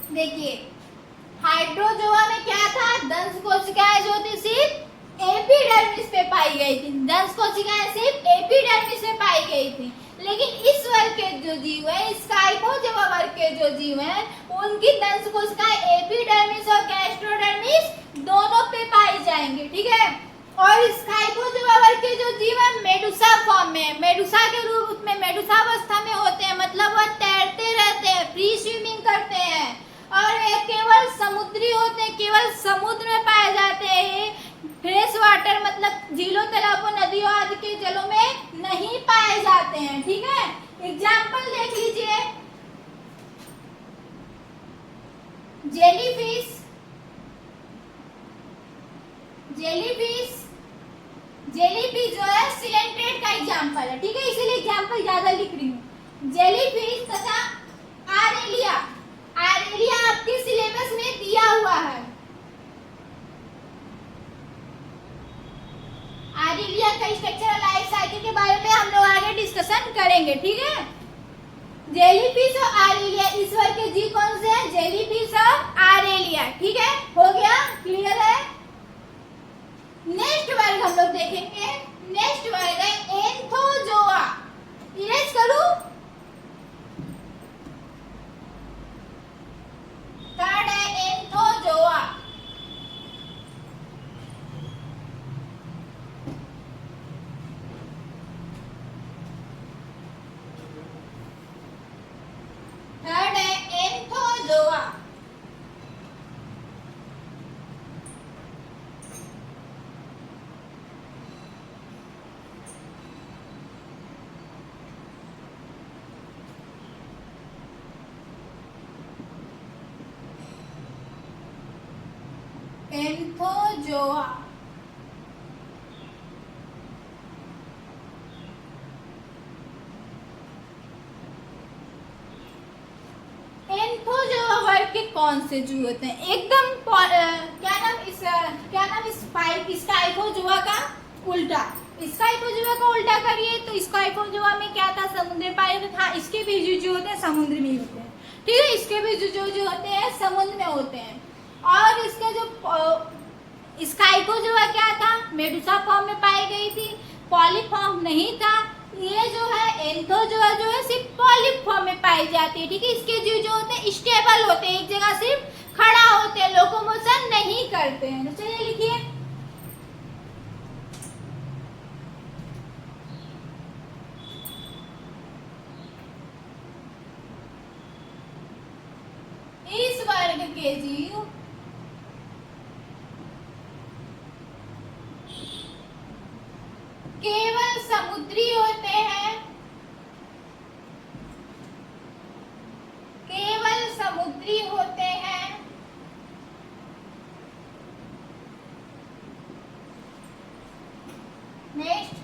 देखिए हाइड्रोजोआ में क्या था, दंश कोशिकाएं जो थी सिर्फ एपिडर्मिस पे पाई गई थी, दंश कोशिकाएं सिर्फ एपिडर्मिस पे पाई गई थी। लेकिन इस वर्ग के जो जीव है, स्काइकोजोआ वर्ग के जो जीव है, उनकी दंश कोशिकाएं एपिडर्मिस और गैस्ट्रोडर्मिस दोनों पे पाई जाएंगी, ठीक है। और स्काइकोजोआ वर्ग के जो जीव है मेडुसा फॉर्म में, मेडुसा के रूप में, मेडुसा अवस्था में होते हैं, मतलब वह तैरते रहते हैं, फ्री स्विमिंग करते हैं, और ये केवल समुद्री होते हैं, केवल समुद्र में पाए जाते हैं। फ्रेश वाटर मतलब झीलों, तालाबों, नदियों आदि के जलों में नहीं पाए जाते हैं, ठीक है। एग्जाम्पल देख लीजिए, जेलीफिश, जेलीफिश, जेलीफिश जो है सिलेंट्रेट का एग्जाम्पल है, ठीक है, इसीलिए एग्जाम्पल ज्यादा लिख रही हूँ। जेलीफिश तथा आरेलिया, आरेलिया आपके सिलेबस में दिया हुआ है। आरेलिया का स्ट्रक्चरल लाइफ साइकिल के बारे में हम लोग आगे डिस्कशन करेंगे, ठीक है। जेलीफिश और आरेलिया, इस वर्ग के जीव कौन से हैं, जेलीफिश और आरेलिया, ठीक है, हो गया, क्लियर है। नेक्स्ट वर्ग हम लोग देखेंगे, नेक्स्ट वर्ग है एंथोजोआ। इरेज करूं, थर्ड है एंथोजोआ। थर्ड है एंथोजोआ। एंथोजोआ एंथोजोआ वर्ग के कौन से जीव होते हैं, एकदम क्या नाम स्काइकोजोआ का उल्टा। स्काइपोजुआ को उल्टा करिए तो स्काइपोजुआ में क्या था, समुद्र पाए था। इसके बीज जो होते हैं समुद्र में होते हैं, ठीक है। इसके बीज जो होते हैं समुद्र में होते हैं। और इसका जो स्काइपोजुआ क्या था, मेडुसा फॉर्म में पाई गई थी, पॉलीफॉर्म नहीं था। ये जो है एंथोजोआ जो है सिर्फ पॉलीफॉर्म में पाई जाती है, ठीक है। इसके जीव जो होते हैं स्टेबल होते हैं, एक जगह सिर्फ खड़ा होते हैं, लोकोमोशन नहीं करते हैं। तो चलिए लिखिए, इस वर्ग के जीव केवल समुद्री होते हैं, केवल समुद्री होते हैं। नेक्स्ट,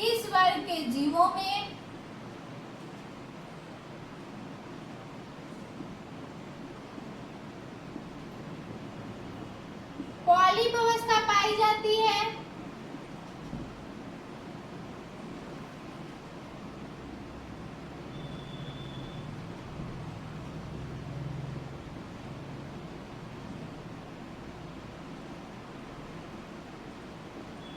इस वर्ग के जीवों में पॉलिप अवस्था पाई जाती है।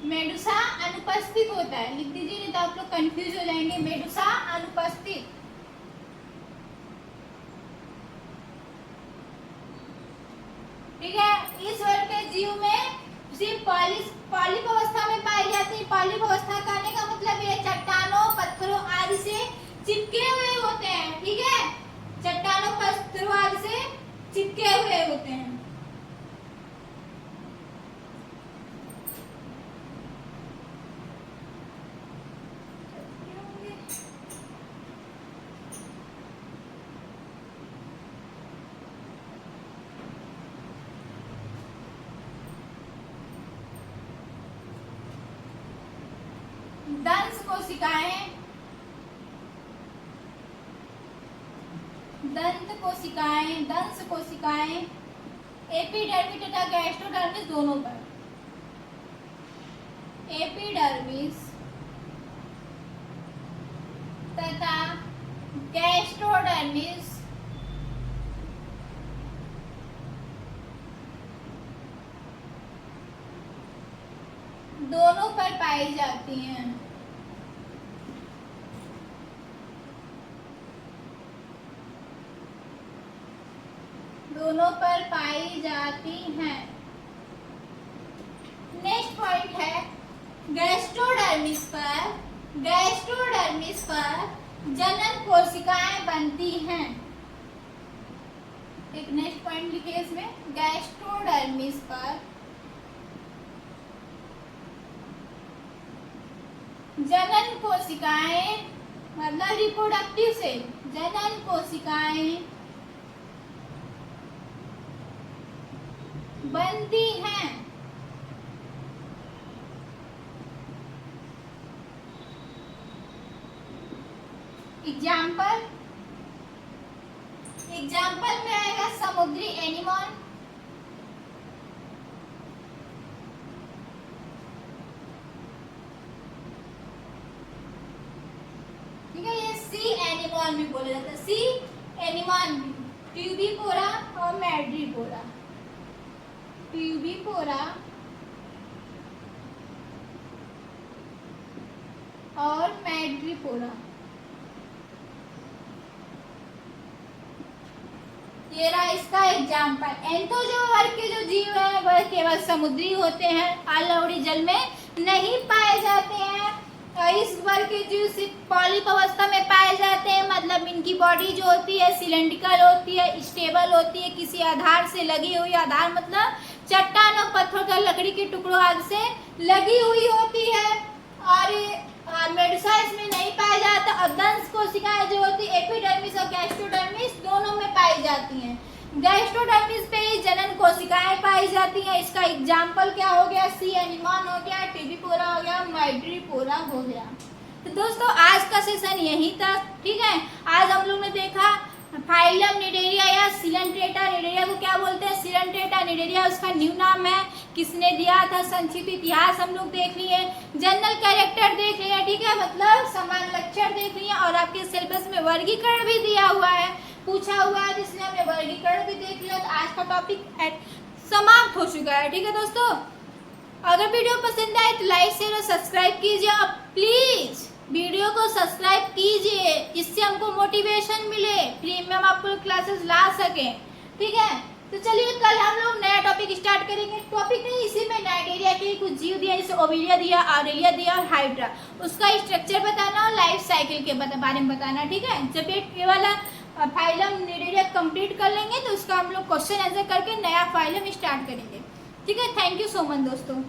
मेडुसा अनुपस्थित होता है, लिख दीजिए नहीं तो आप लोग कंफ्यूज हो जाएंगे। मेडुसा अनुपस्थित, ठीक है। इस वर्ग के जीव में सिर्फ पॉलिप अवस्था में पाई जाती है। पॉलिप अवस्था कहने का मतलब ये चट्टानों, पत्थरों आदि से चिपके हुए होते हैं, ठीक है। चट्टानों, पत्थरों आदि से चिपके हुए होते हैं। दंश कोशिकाएं, दंत कोशिकाएं, दंश कोशिकाएं एपिडर्मिस तथा गैस्ट्रोडर्मिस दोनों पर, एपिडर्मिस तथा गैस्ट्रोडर्मिस दोनों पर पाई जाती हैं। दोनों पर पाई जाती हैं। नेक्स्ट पॉइंट है गैस्ट्रोडर्मिस पर, गैस्ट्रोडर्मिस पर जनन कोशिकाएं बनती हैं। एक नेक्स्ट पॉइंट लिखिए इसमें, गैस्ट्रोडर्मिस पर जनन कोशिकाएं, मतलब रिप्रोडक्टिव सेल, जनन कोशिकाएं बनती हैं। एग्जाम्पल, एग्जाम्पल में आएगा समुद्री एनिमल, ठीक है। ये सी एनिमल में बोला जाता है, सी एनिमल, ट्यूबिपोरा और मैड्रिपोरा, ट्यूबिपोरा और मैड्रिपोरा। ये रहा इसका एग्जाम्पल। एंथोजोआ वर्ग के जो जीव हैं वह केवल समुद्री होते हैं, अलावड़ी जल में नहीं पाए जाते हैं। इस वर्ग के जीव सिर्फ पॉलिप अवस्था में पाए जाते हैं, मतलब इनकी बॉडी जो होती है सिलेंड्रिकल होती है, स्टेबल होती है, किसी आधार से लगी हुई, आधार मतलब चट्टान और पत्थर का, लकड़ी के टुकड़ों आदि से लगी हुई होती है। और मेडुसा इसमें नहीं पाया जाता। और दंश कोशिकाएं जो होती है एपिडर्मिस और गैस्ट्रोडर्मिस दोनों में पाई जाती हैं। गैस्ट्रोडर्मिस पे ही जनन कोशिकाएं पाई जाती हैं। इसका एग्जाम्पल क्या हो गया, सी एनिमन हो गया, ट्यूबिपोरा हो गया, मैड्रिपोरा हो गया। तो दोस्तों आज का सेशन यही था, ठीक है। आज हम लोग ने देखा फाइलम निडेरिया या सिलेंट्रेटा, निडेरिया को क्या बोलते हैं, सिलेंट्रेटा निडेरिया उसका न्यू नाम है, किसने दिया था, संक्षिप्त इतिहास हम लोग देख लिए, जनरल कैरेक्टर देख लिया, ठीक है, मतलब समान लक्षण देख लिया, और आपके सिलेबस में वर्गीकरण भी दिया हुआ है, पूछा हुआ है, जिसने हमने वर्गीकरण भी देख लिया। तो आज का टॉपिक समाप्त हो चुका है, ठीक है दोस्तों। अगर वीडियो पसंद आए तो लाइक शेयर और सब्सक्राइब कीजिए, और प्लीज वीडियो को सब्सक्राइब कीजिए, इससे हमको मोटिवेशन मिले, प्रीमियम आपको क्लासेस ला सकें, ठीक है। तो चलिए कल हम लोग नया टॉपिक स्टार्ट करेंगे। टॉपिक नहीं, इसी में नाइडेरिया के कुछ जीव दिया, जैसे ओविलिया दिया, ऑरेलिया दिया और हाइड्रा, उसका स्ट्रक्चर बताना और लाइफ साइकिल के बारे में बताना, ठीक है। जब ये वाला फाइलम निडेरिया कंप्लीट कर लेंगे तो उसका हम लोग क्वेश्चन आंसर करके नया फाइलम स्टार्ट करेंगे, ठीक है। थैंक यू सो मच दोस्तों।